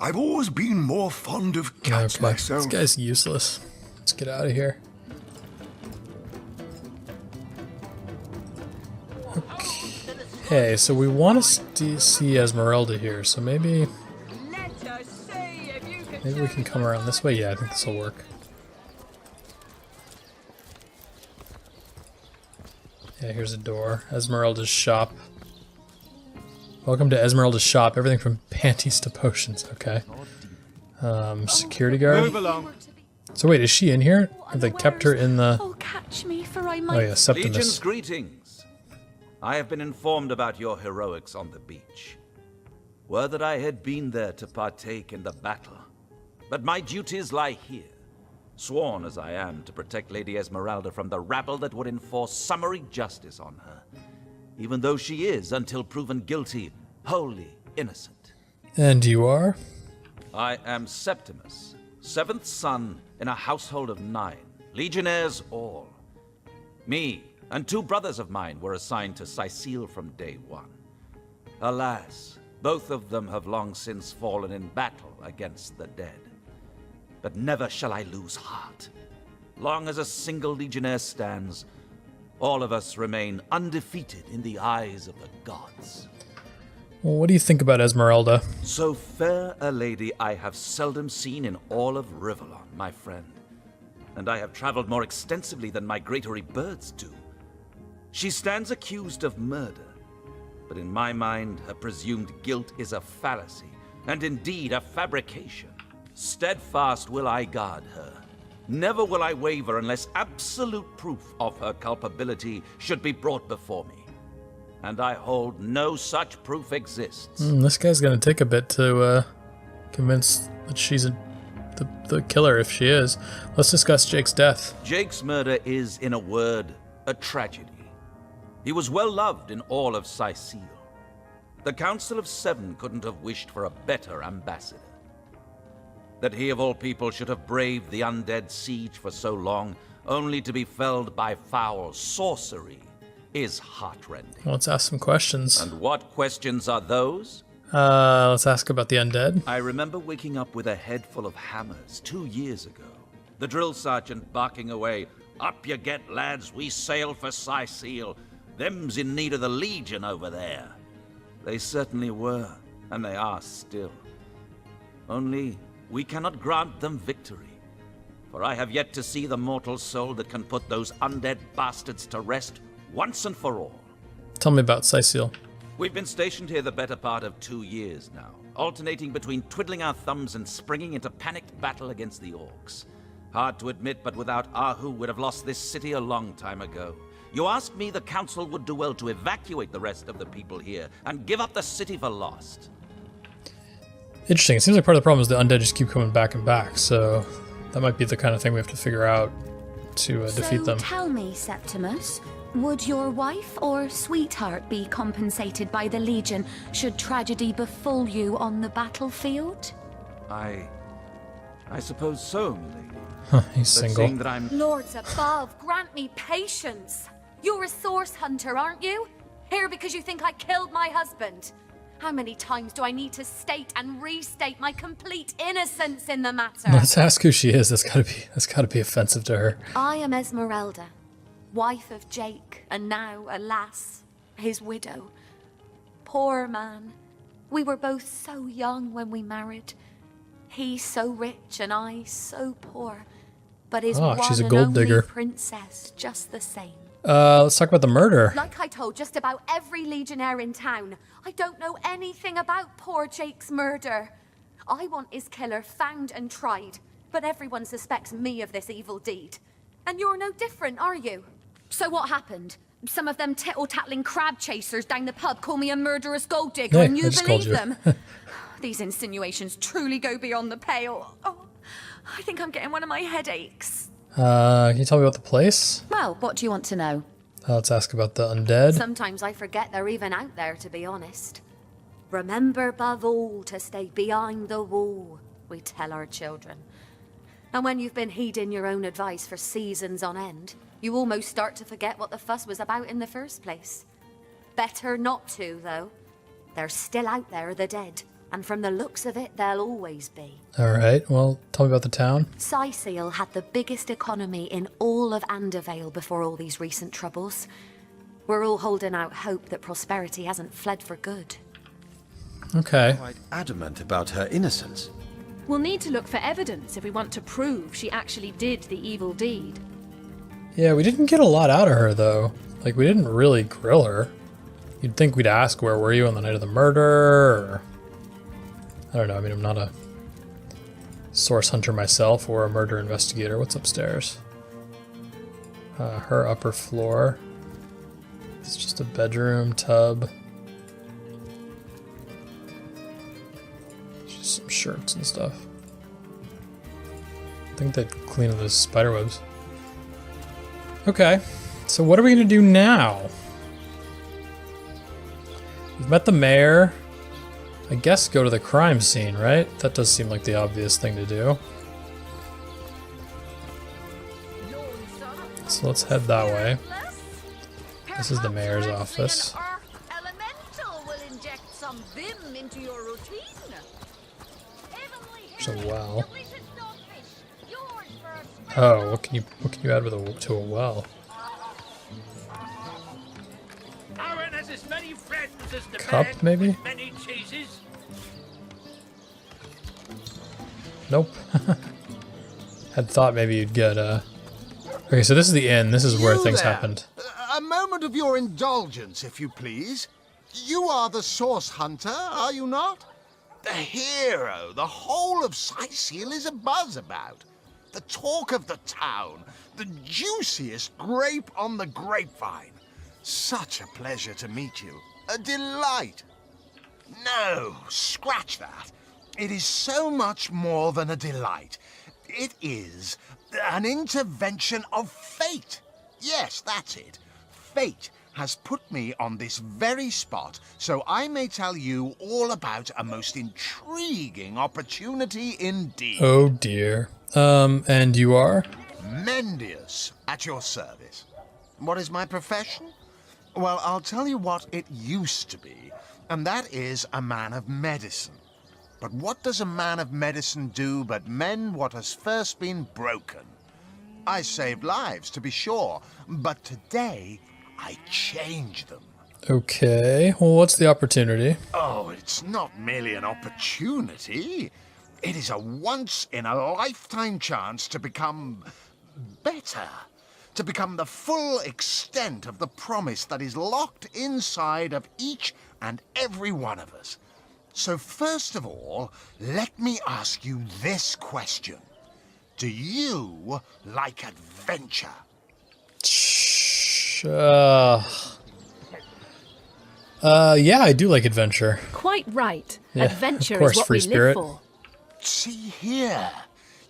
I've always been more fond of cats myself. This guy's useless. Let's get out of here. Okay, so we want to see Esmeralda here, so maybe we can come around this way. Yeah, I think this will work. Yeah, here's a door. Esmeralda's shop. Welcome to Esmeralda's shop. Everything from panties to potions. Okay. Security guard. So wait, is she in here? Have they kept her in the... Oh, catch me, for I might... Oh yeah, Septimus. Legion's greetings. I have been informed about your heroics on the beach. Were that I had been there to partake in the battle. But my duties lie here. Sworn as I am to protect Lady Esmeralda from the rabble that would enforce summary justice on her. Even though she is, until proven guilty, wholly innocent. And you are? I am Septimus, 7th son in a household of 9, legionnaires all. Me and 2 brothers of mine were assigned to Sicile from day 1. Alas, both of them have long since fallen in battle against the dead. But never shall I lose heart. Long as a single legionnaire stands, all of us remain undefeated in the eyes of the gods. Well, what do you think about Esmeralda? So fair a lady I have seldom seen in all of Rivellon, my friend. And I have traveled more extensively than migratory birds do. She stands accused of murder, but in my mind, her presumed guilt is a fallacy, and indeed a fabrication. Steadfast will I guard her. Never will I waver unless absolute proof of her culpability should be brought before me. And I hold no such proof exists. This guy's gonna take a bit to convince that she's the killer if she is. Let's discuss Jake's death. Jake's murder is, in a word, a tragedy. He was well loved in all of Sicile. The Council of 7 couldn't have wished for a better ambassador. That he of all people should have braved the undead siege for so long, only to be felled by foul sorcery, is heartrending. Well, let's ask some questions. And what questions are those? Let's ask about the undead. I remember waking up with a head full of hammers 2 years ago. The drill sergeant barking away, "Up you get, lads, we sail for Sicile. Them's in need of the Legion over there." They certainly were, and they are still. Only we cannot grant them victory, for I have yet to see the mortal soul that can put those undead bastards to rest once and for all. Tell me about Sicile. We've been stationed here the better part of 2 years now, alternating between twiddling our thumbs and springing into panicked battle against the orcs. Hard to admit, but without Ahu, we'd have lost this city a long time ago. You ask me, the council would do well to evacuate the rest of the people here and give up the city for lost. Interesting. It seems like part of the problem is the undead just keep coming back and back, so that might be the kind of thing we have to figure out to defeat them. So tell me, Septimus, would your wife or sweetheart be compensated by the Legion should tragedy befall you on the battlefield? I suppose so, milady. He's single. Lords above, grant me patience. You're a source hunter, aren't you? Here because you think I killed my husband. How many times do I need to state and restate my complete innocence in the matter? Let's ask who she is. That's gotta be offensive to her. I am Esmeralda, wife of Jake, and now, alas, his widow. Poor man. We were both so young when we married. He so rich and I so poor. But his one she's a and gold only digger. princess just the same. Let's talk about the murder. Like I told just about every legionnaire in town, I don't know anything about poor Jake's murder. I want his killer found and tried, but everyone suspects me of this evil deed. And you're no different, are you? So what happened? Some of them tittle-tattling crab chasers down the pub call me a murderous gold digger, Yeah, and you I just called believe you. them? These insinuations truly go beyond the pale. Oh, I think I'm getting one of my headaches. Can you tell me about the place? Well, what do you want to know? Let's ask about the undead. Sometimes I forget they're even out there, to be honest. Remember above all to stay behind the wall, we tell our children. And when you've been heeding your own advice for seasons on end, you almost start to forget what the fuss was about in the first place. Better not to, though. They're still out there, the dead. And from the looks of it, they'll always be. Alright, well, tell me about the town. Syceal had the biggest economy in all of Andervale before all these recent troubles. We're all holding out hope that prosperity hasn't fled for good. Okay. Quite adamant about her innocence. We'll need to look for evidence if we want to prove she actually did the evil deed. Yeah, we didn't get a lot out of her, though. Like, we didn't really grill her. You'd think we'd ask, where were you on the night of the murder, or... I don't know, I mean, I'm not a source hunter myself or a murder investigator. What's upstairs? Her upper floor. It's just a bedroom, tub. Just some shirts and stuff. I think they'd clean up those spider webs. Okay, so what are we gonna do now? We've met the mayor. I guess go to the crime scene, right? That does seem like the obvious thing to do. So let's head that way. This is the mayor's office. There's a well. Oh, what can you add with to a well? Cup, maybe? Nope. Had thought maybe you'd get Okay, so this is the inn. This is where things happened. A moment of your indulgence, if you please. You are the source hunter, are you not? The hero the whole of Syceal is abuzz about. The talk of the town. The juiciest grape on the grapevine. Such a pleasure to meet you. A delight. No, scratch that. It is so much more than a delight. It is an intervention of fate. Yes, that's it. Fate has put me on this very spot so I may tell you all about a most intriguing opportunity indeed. Oh dear. And you are? Mendius, at your service. What is my profession? Well, I'll tell you what it used to be, and that is a man of medicine. But what does a man of medicine do but mend what has first been broken? I saved lives, to be sure, but today I change them. Okay, well, what's the opportunity? Oh, it's not merely an opportunity. It is a once-in-a-lifetime chance to become better. To become the full extent of the promise that is locked inside of each and every one of us. So first of all, let me ask you this question. Do you like adventure? Yeah, I do like adventure. Quite right. Yeah, Adventure of course, is what free we spirit. live for. See here,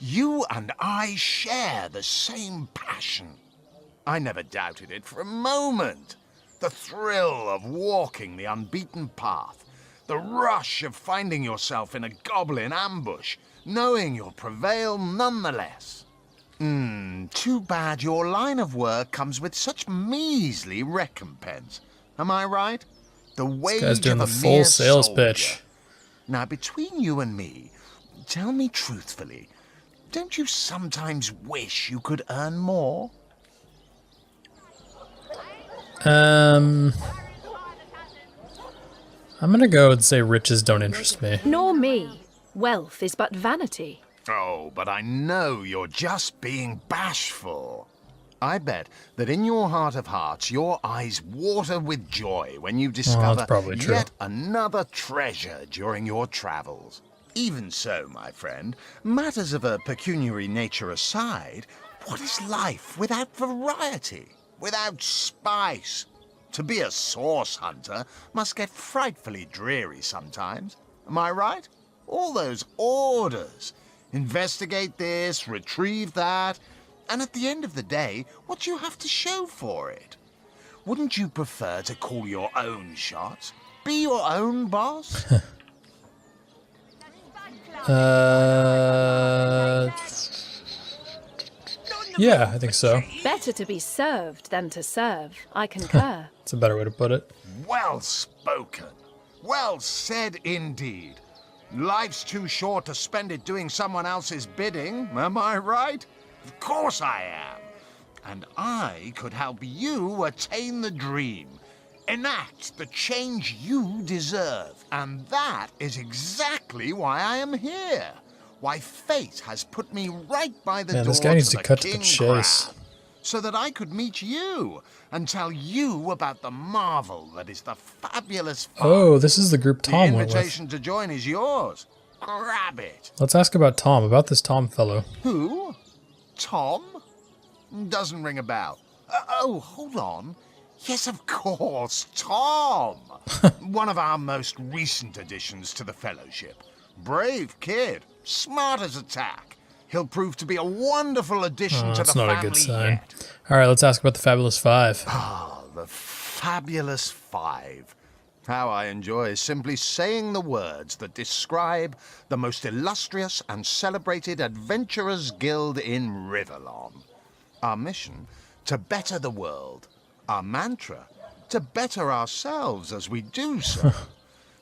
you and I share the same passion. I never doubted it for a moment. The thrill of walking the unbeaten path, the rush of finding yourself in a goblin ambush, knowing you'll prevail nonetheless. Too bad your line of work comes with such measly recompense. Am I right? The wage This guy's doing of the a full mere sales soldier. pitch. Now, between you and me, tell me truthfully, don't you sometimes wish you could earn more? I'm gonna go and say riches don't interest me. Nor me. Wealth is but vanity. Oh, but I know you're just being bashful. I bet that in your heart of hearts, your eyes water with joy when you discover probably true. yet another treasure during your travels. Even so, my friend, matters of a pecuniary nature aside, what is life without variety, without spice? To be a source hunter must get frightfully dreary sometimes. Am I right? All those orders. Investigate this, retrieve that, and at the end of the day, what do you have to show for it? Wouldn't you prefer to call your own shots? Be your own boss? Yeah, I think so. Better to be served than to serve. I concur. That's a better way to put it. Well spoken. Well said indeed. Life's too short to spend it doing someone else's bidding, am I right? Of course I am. And I could help you attain the dream. Enact the change you deserve. And that is exactly why I am here. Why fate has put me right by the door this guy needs to to the cut to the King chase. Crab, so that I could meet you and tell you about the marvel that is the fabulous farm. Oh, this is the group The Tom went with. invitation to join is yours. Grab it. Let's ask about Tom, about this Tom fellow. Who? Tom? Doesn't ring a bell. Oh, hold on. Yes, of course, Tom. One of our most recent additions to the Fellowship. Brave kid, smart as a tack. He'll prove to be a wonderful addition to the That's not family a good sign. yet. All right, let's ask about the Fabulous Five. Ah, the Fabulous Five. How I enjoy simply saying the words that describe the most illustrious and celebrated adventurers' guild in Rivellon. Our mission, to better the world. Our mantra, to better ourselves as we do so.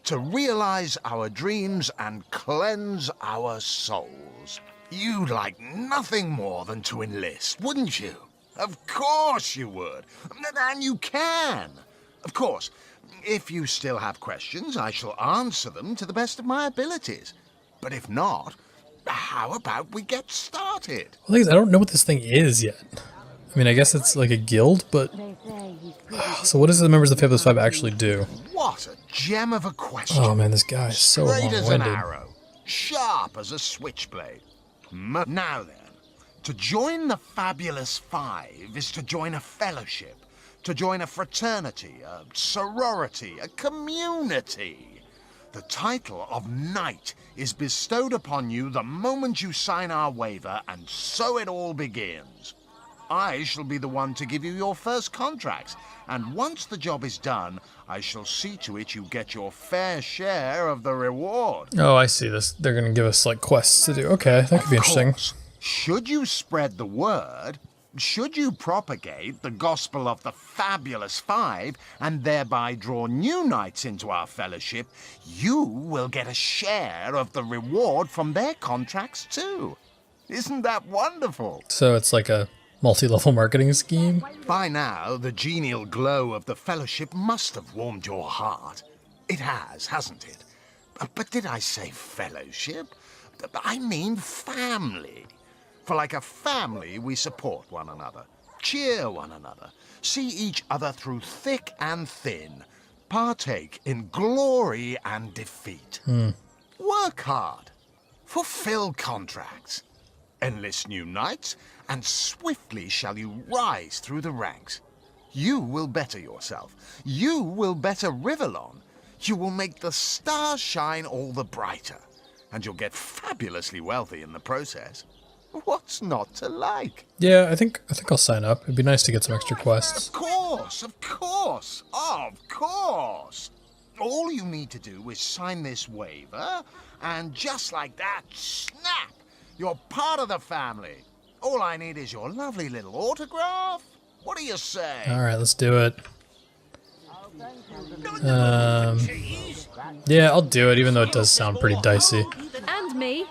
To realize our dreams and cleanse our souls. You'd like nothing more than to enlist, wouldn't you? Of course you would. And you can. Of course, if you still have questions, I shall answer them to the best of my abilities. But if not, how about we get started? Well, I don't know what this thing is yet. I mean, I guess it's like a guild, but... So what does the members of the Fabulous Five actually do? What a gem of a question. Oh man, this guy is so Straight as an long-winded. arrow, sharp as a switchblade. Now then, to join the Fabulous Five is to join a fellowship, to join a fraternity, a sorority, a community. The title of Knight is bestowed upon you the moment you sign our waiver, and so it all begins. I shall be the one to give you your first contracts, and once the job is done, I shall see to it you get your fair share of the reward. Oh, I see this. They're going to give us, like, quests to do. Okay, that could be interesting. Should you spread the word, should you propagate the gospel of the Fabulous Five, and thereby draw new knights into our fellowship, you will get a share of the reward from their contracts too. Isn't that wonderful? So it's like a multi-level marketing scheme? By now, the genial glow of the fellowship must have warmed your heart. It has, hasn't it? But did I say fellowship? I mean family. For like a family, we support one another, cheer one another, see each other through thick and thin, partake in glory and defeat. Work hard, fulfill contracts, enlist new knights, and swiftly shall you rise through the ranks. You will better yourself. You will better Rivellon. You will make the stars shine all the brighter, and you'll get fabulously wealthy in the process. What's not to like? Yeah, I think I'll sign up. It'd be nice to get some extra quests. Of course, of course, of course. All you need to do is sign this waiver, and just like that, snap, you're part of the family. All I need is your lovely little autograph. What do you say? All right, let's do it. Yeah, I'll do it, even though it does sound pretty dicey. And me.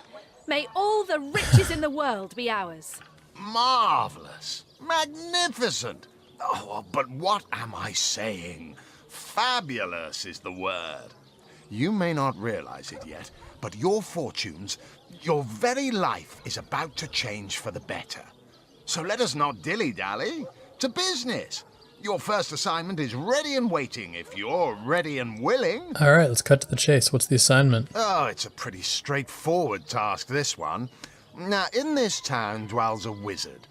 May all the riches in the world be ours. Marvelous. Magnificent. Oh, but what am I saying? Fabulous is the word. You may not realize it yet, but your fortunes, your very life is about to change for the better. So let us not dilly-dally. To business. Your first assignment is ready and waiting if you're ready and willing. All right, let's cut to the chase. What's the assignment? Oh, it's a pretty straightforward task, this one. Now, in this town dwells a wizard.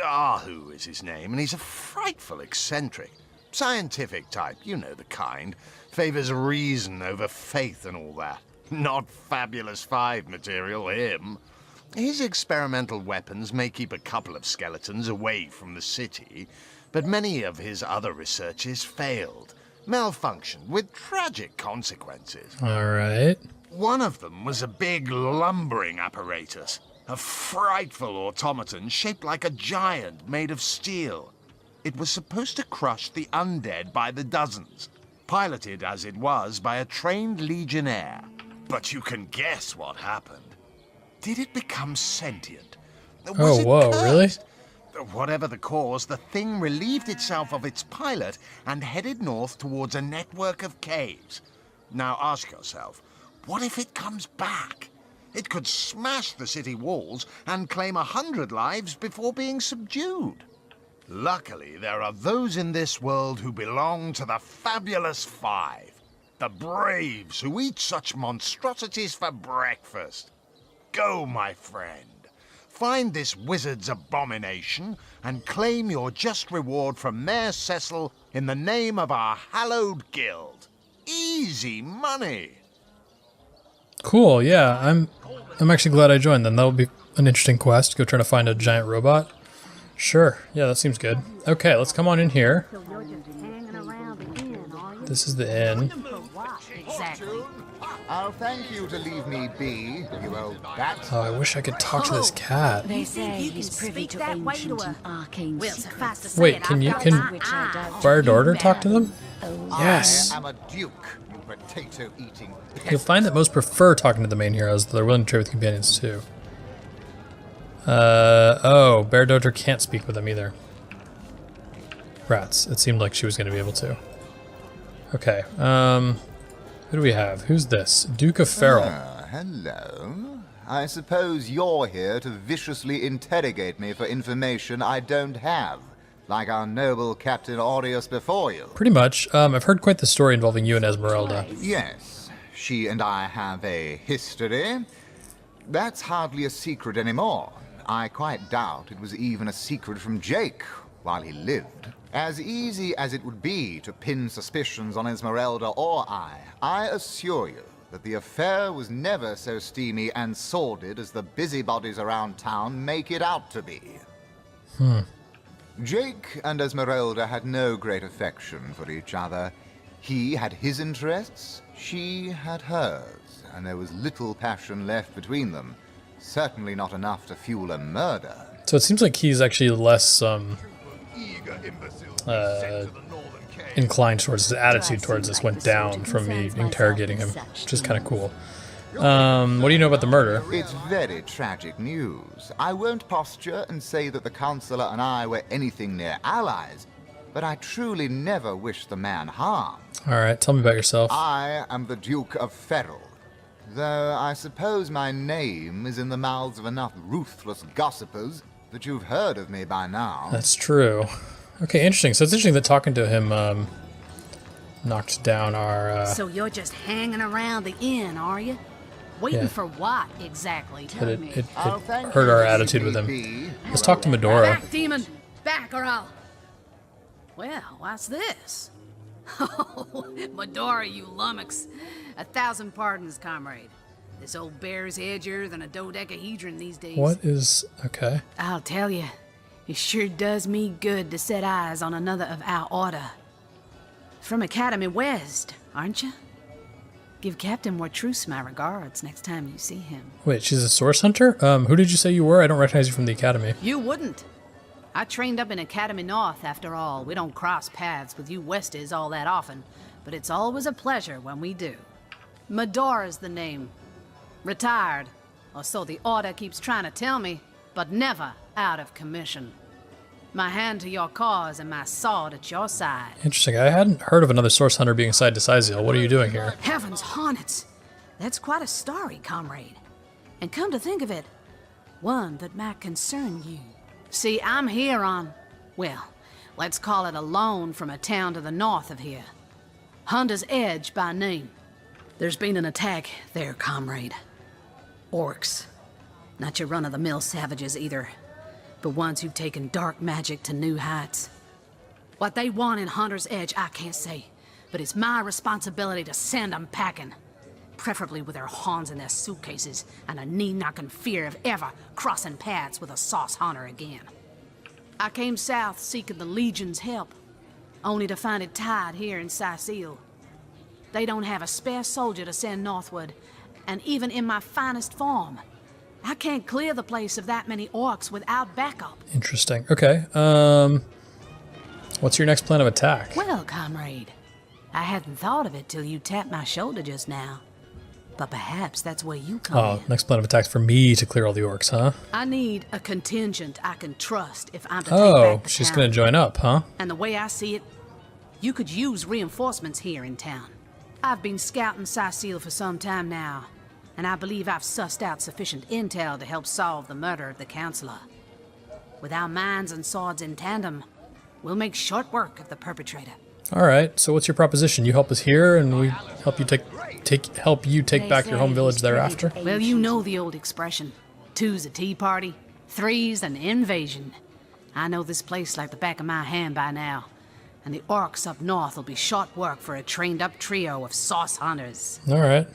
Ahu is his name, and he's a frightful eccentric. Scientific type, you know the kind. Favors reason over faith and all that. Not Fabulous Five material, him. His experimental weapons may keep a couple of skeletons away from the city, but many of his other researches failed, malfunctioned with tragic consequences. All right. One of them was a big lumbering apparatus, a frightful automaton shaped like a giant made of steel. It was supposed to crush the undead by the dozens, piloted as it was by a trained legionnaire. But you can guess what happened. Did it become sentient? Was it cursed? Really? Whatever the cause, the thing relieved itself of its pilot and headed north towards a network of caves. Now ask yourself, what if it comes back? It could smash the city walls and claim 100 lives before being subdued. Luckily, there are those in this world who belong to the Fabulous Five. The braves who eat such monstrosities for breakfast. Go, my friend. Find this wizard's abomination and claim your just reward from Mayor Cecil in the name of our hallowed guild. Easy money. Cool, yeah. I'm actually glad I joined then. That'll be an interesting quest. Go try to find a giant robot. Sure. Yeah, that seems good. Okay, let's come on in here. This is the inn. Exactly. I'll thank you to leave me be, you old bat. Oh, I wish I could talk to this cat. They say he's privy to ancient and arcane secrets. Wait, can Briar Daughter talk to them? Yes. I am a duke, you potato-eating pest. You'll find that most prefer talking to the main heroes, though they're willing to trade with companions too. Oh, Bear Daughter can't speak with them either. Rats. It seemed like she was going to be able to. Okay, who do we have? Who's this? Duke of Ferrell. Hello. I suppose you're here to viciously interrogate me for information I don't have, like our noble Captain Aureus before you. Pretty much. I've heard quite the story involving you and Esmeralda. Yes, she and I have a history. That's hardly a secret anymore. I quite doubt it was even a secret from Jake while he lived. As easy as it would be to pin suspicions on Esmeralda or I assure you that the affair was never so steamy and sordid as the busybodies around town make it out to be. Jake and Esmeralda had no great affection for each other. He had his interests, she had hers, and there was little passion left between them. Certainly not enough to fuel a murder. So it seems like he's actually less inclined towards his attitude towards this went down from me interrogating him, which is kind of cool. What do you know about the murder? It's very tragic news. I won't posture and say that the Counselor and I were anything near allies, but I truly never wish the man harm. Alright, tell me about yourself. I am the Duke of Ferrell, though I suppose my name is in the mouths of enough ruthless gossipers that you've heard of me by now. That's true. Okay, interesting. So it's interesting that talking to him knocked down our... So you're just hanging around the inn, are you? Waiting for what, exactly? It hurt our attitude with him. Let's talk to Medora. Back, demon! Back, or I'll... Well, what's this? Oh, Medora, you lummox. 1,000 pardons, comrade. This old bear's edgier than a dodecahedron these days. What is... okay. I'll tell you, it sure does me good to set eyes on another of our order. From Academy West, aren't you? Give Captain Wartruce my regards next time you see him. Wait, she's a source hunter? Who did you say you were? I don't recognize you from the academy. You wouldn't. I trained up in Academy North, after all. We don't cross paths with you Westies all that often, but it's always a pleasure when we do. Medora's the name. Retired, or so the Order keeps trying to tell me, but never out of commission. My hand to your cause and my sword at your side. Interesting. I hadn't heard of another source hunter being assigned to Sizeal. What are you doing here? Heavens hornets! That's quite a story, comrade. And come to think of it, one that might concern you. See, I'm here on, well, let's call it a loan from a town to the north of here. Hunter's Edge by name. There's been an attack there, comrade. Orcs. Not your run-of-the-mill savages either, but ones who've taken dark magic to new heights. What they want in Hunter's Edge, I can't say, but it's my responsibility to send them packing. Preferably with their horns in their suitcases and a knee-knocking fear of ever crossing paths with a sauce hunter again. I came south seeking the Legion's help, only to find it tied here in Sizeal. They don't have a spare soldier to send northward, and even in my finest form, I can't clear the place of that many orcs without backup. Interesting. Okay. What's your next plan of attack? Well, comrade, I hadn't thought of it till you tapped my shoulder just now. But perhaps that's where you come in. Next plan of attack for me to clear all the orcs, huh? I need a contingent I can trust if I'm to take back the she's town. gonna join up, huh? And the way I see it, you could use reinforcements here in town. I've been scouting Sizeal for some time now, and I believe I've sussed out sufficient intel to help solve the murder of the Councillor. With our minds and swords in tandem, we'll make short work of the perpetrator. All right. So what's your proposition? You help us here, and we help you take back your home village thereafter. Well, you know the old expression: 2's a tea party, 3's an invasion. I know this place like the back of my hand by now, and the orcs up north will be short work for a trained-up trio of sauce hunters. All right.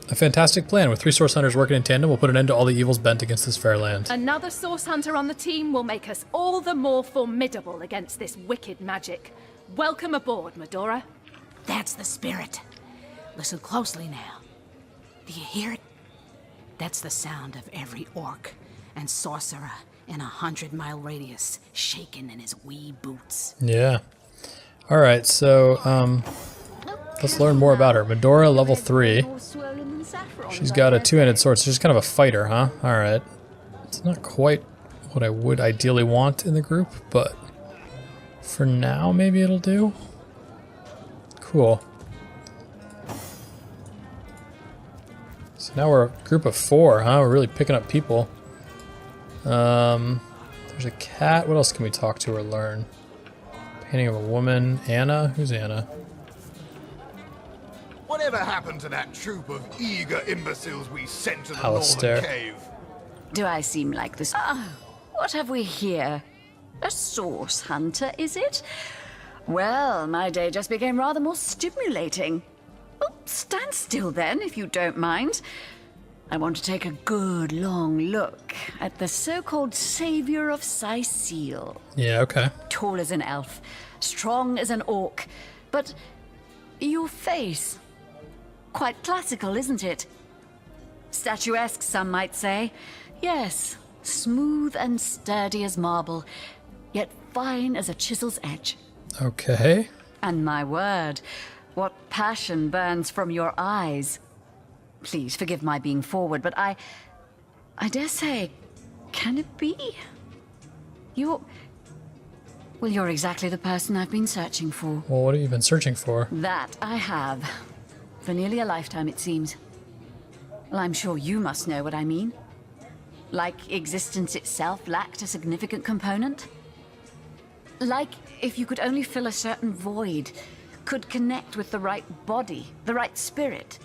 A fantastic plan. With 3 source hunters working in tandem, we'll put an end to all the evils bent against this fair land. Another source hunter on the team will make us all the more formidable against this wicked magic. Welcome aboard, Medora. That's the spirit. Listen closely now. Do you hear it? That's the sound of every orc and sorcerer in a 100-mile radius shaking in his wee boots. Yeah. All right, so let's learn more about her. Medora, level 3. She's got a 2-handed sword, so she's kind of a fighter, huh? All right. It's not quite what I would ideally want in the group, but for now, maybe it'll do. Cool. So now we're a group of 4, huh? We're really picking up people. There's a cat. What else can we talk to or learn? Painting of a woman. Anna? Who's Anna? Whatever happened to that troop of eager imbeciles we sent to the Alistair. northern cave? Do I seem like this? What have we here? A source hunter, is it? Well, my day just became rather more stimulating. Oh, stand still then, if you don't mind. I want to take a good long look at the so-called savior of Sizeal. Yeah, okay. Tall as an elf, strong as an orc, but your face, quite classical, isn't it? Statuesque, some might say. Yes, smooth and sturdy as marble, yet fine as a chisel's edge. Okay. And my word, what passion burns from your eyes. Please forgive my being forward, but I dare say, can it be? Well, you're exactly the person I've been searching for. Well, what have you been searching for? That I have. For nearly a lifetime, it seems. Well, I'm sure you must know what I mean. Like existence itself lacked a significant component. Like if you could only fill a certain void, could connect with the right body, the right spirit.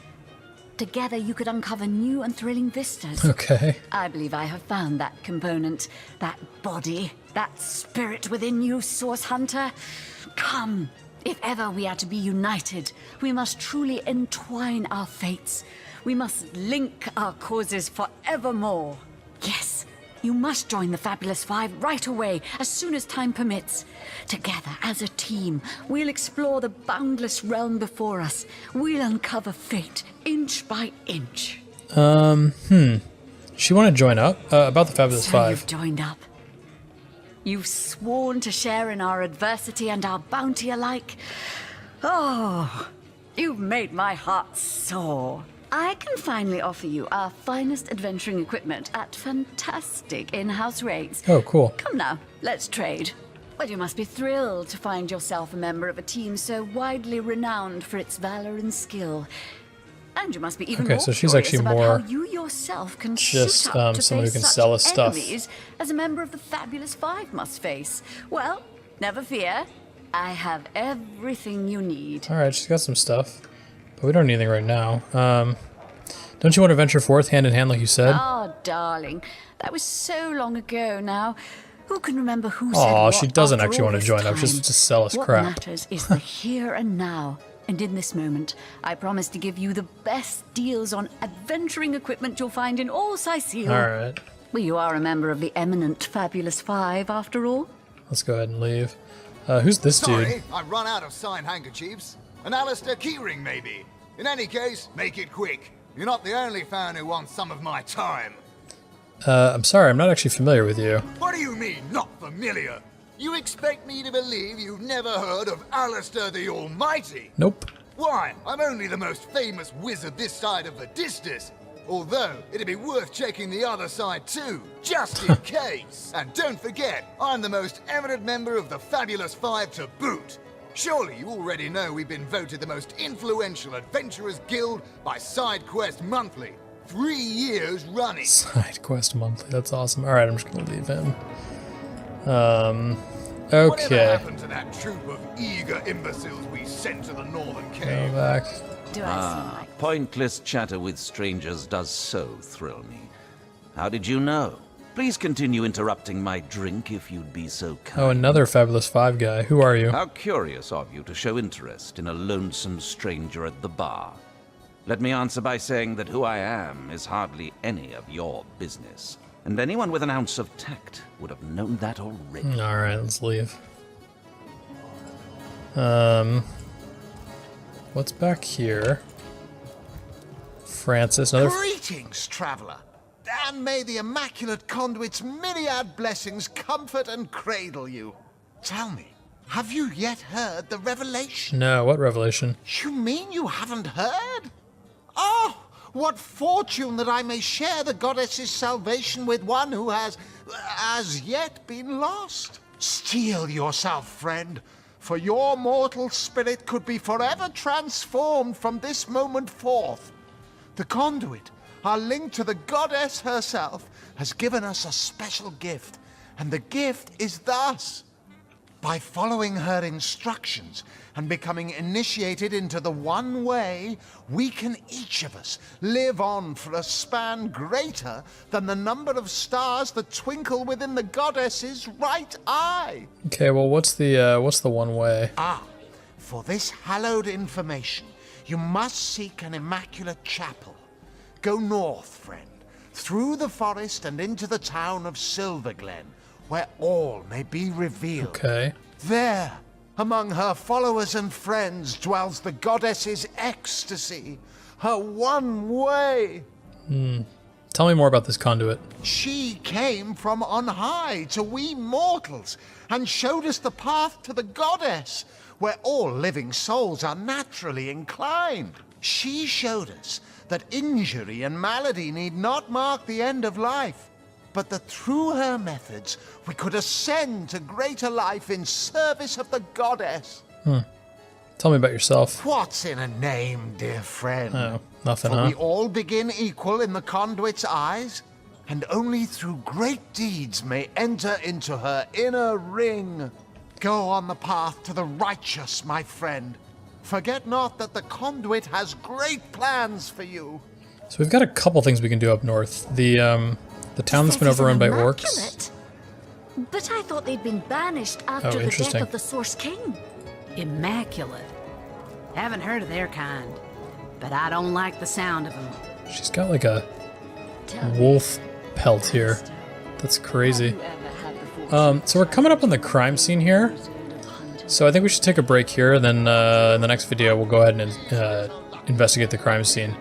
Together you could uncover new and thrilling vistas. Okay. I believe I have found that component, that body, that spirit within you, Source Hunter. Come, if ever we are to be united, we must truly entwine our fates. We must link our causes forevermore. Yes, You must join the Fabulous Five right away, as soon as time permits. Together, as a team, we'll explore the boundless realm before us. We'll uncover fate, inch by inch. She want to join up? About the Fabulous So Five. you've joined up. You've sworn to share in our adversity and our bounty alike. Oh, you've made my heart soar. I can finally offer you our finest adventuring equipment at fantastic in-house rates. Oh, cool. Come now, let's trade. Well, you must be thrilled to find yourself a member of a team so widely renowned for its valor and skill. And you must be even Okay, more so she's curious actually about more how you yourself can just, suit up to someone who face can such sell us stuff. enemies as a member of the Fabulous Five must face. Well, never fear. I have everything you need. Alright, she's got some stuff. But we don't need anything right now. Don't you want to venture forth hand in hand like you said? Oh, darling. That was so long ago now. Who can remember who said Aw, what she doesn't after actually all want to this join up. She's time? just to sell us What crap. matters is the here and now. And in this moment, I promise to give you the best deals on adventuring equipment you'll find in all Sicile. Alright, Well, you are a member of the eminent Fabulous Five, after all. let's go ahead and leave. Who's this dude? Sorry, I run out of signed handkerchiefs. An Alistair keyring, maybe. In any case, make it quick. You're not the only fan who wants some of my time. I'm sorry, I'm not actually familiar with you. What do you mean, not familiar? You expect me to believe you've never heard of Alistair the Almighty? Nope. Why, I'm only the most famous wizard this side of the distance. Although, it'd be worth checking the other side too, just in case. And don't forget, I'm the most eminent member of the Fabulous Five to boot. Surely you already know we've been voted the most influential adventurers guild by SideQuest Monthly. 3 years running. Side quest monthly, that's awesome. Alright, I'm just gonna leave him. Whatever Okay. happened to that troop of eager imbeciles we sent to the Northern Go Cave? back. Pointless chatter with strangers does so thrill me. How did you know? Please continue interrupting my drink if you'd be so kind. Oh, another Fabulous Five guy. Who are you? How curious of you to show interest in a lonesome stranger at the bar. Let me answer by saying that who I am is hardly any of your business. And anyone with an ounce of tact would have known that already. Alright, let's leave. What's back here? Francis, another... Greetings, traveller. And may the Immaculate Conduit's myriad blessings comfort and cradle you. Tell me, have you yet heard the revelation? No, what revelation? You mean you haven't heard? Oh, what fortune that I may share the goddess's salvation with one who has, as yet, been lost. Steel yourself, friend, for your mortal spirit could be forever transformed from this moment forth. The conduit, our link to the goddess herself, has given us a special gift, and the gift is thus. By following her instructions and becoming initiated into the one way, we can each of us live on for a span greater than the number of stars that twinkle within the goddess's right eye. Okay, well, what's the one way? Ah, for this hallowed information, you must seek an immaculate chapel. Go north, friend, through the forest and into the town of Silverglen, where all may be revealed. Okay. There, among her followers and friends, dwells the goddess's ecstasy, her one way. Tell me more about this conduit. She came from on high to we mortals and showed us the path to the goddess, where all living souls are naturally inclined. She showed us that injury and malady need not mark the end of life, but that through her methods we could ascend to greater life in service of the goddess. Tell me about yourself. What's in a name, dear friend? Oh, nothing, For huh? we all begin equal in the conduit's eyes, and only through great deeds may enter into her inner ring. Go on the path to the righteous, my friend. Forget not that the conduit has great plans for you. So we've got a couple things we can do up north. The town that's been overrun by orcs. Immaculate. But I thought they'd been banished after the death interesting. of the Source King. Immaculate. Haven't heard of their kind, but I don't like the sound of them. She's got like a Tell me, wolf pelt here. That's crazy. So we're coming up on the crime scene here. So I think we should take a break here, and then in the next video we'll go ahead and investigate the crime scene.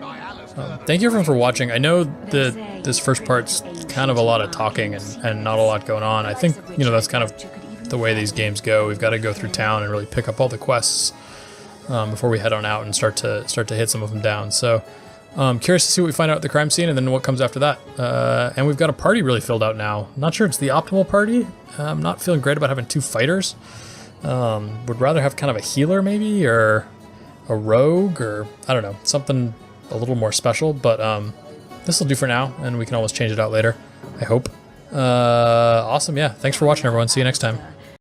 Thank you everyone for watching. I know that this first part's kind of a lot of talking and not a lot going on. I think, you know, that's kind of the way these games go. We've got to go through town and really pick up all the quests before we head on out and start to hit some of them down. So curious to see what we find out at the crime scene and then what comes after that. And we've got a party really filled out now. Not sure it's the optimal party. I'm not feeling great about having 2 fighters. Would rather have kind of a healer maybe, or a rogue, or I don't know, something a little more special, but this will do for now, and we can always change it out later, I hope. Awesome, yeah. Thanks for watching, everyone. See you next time.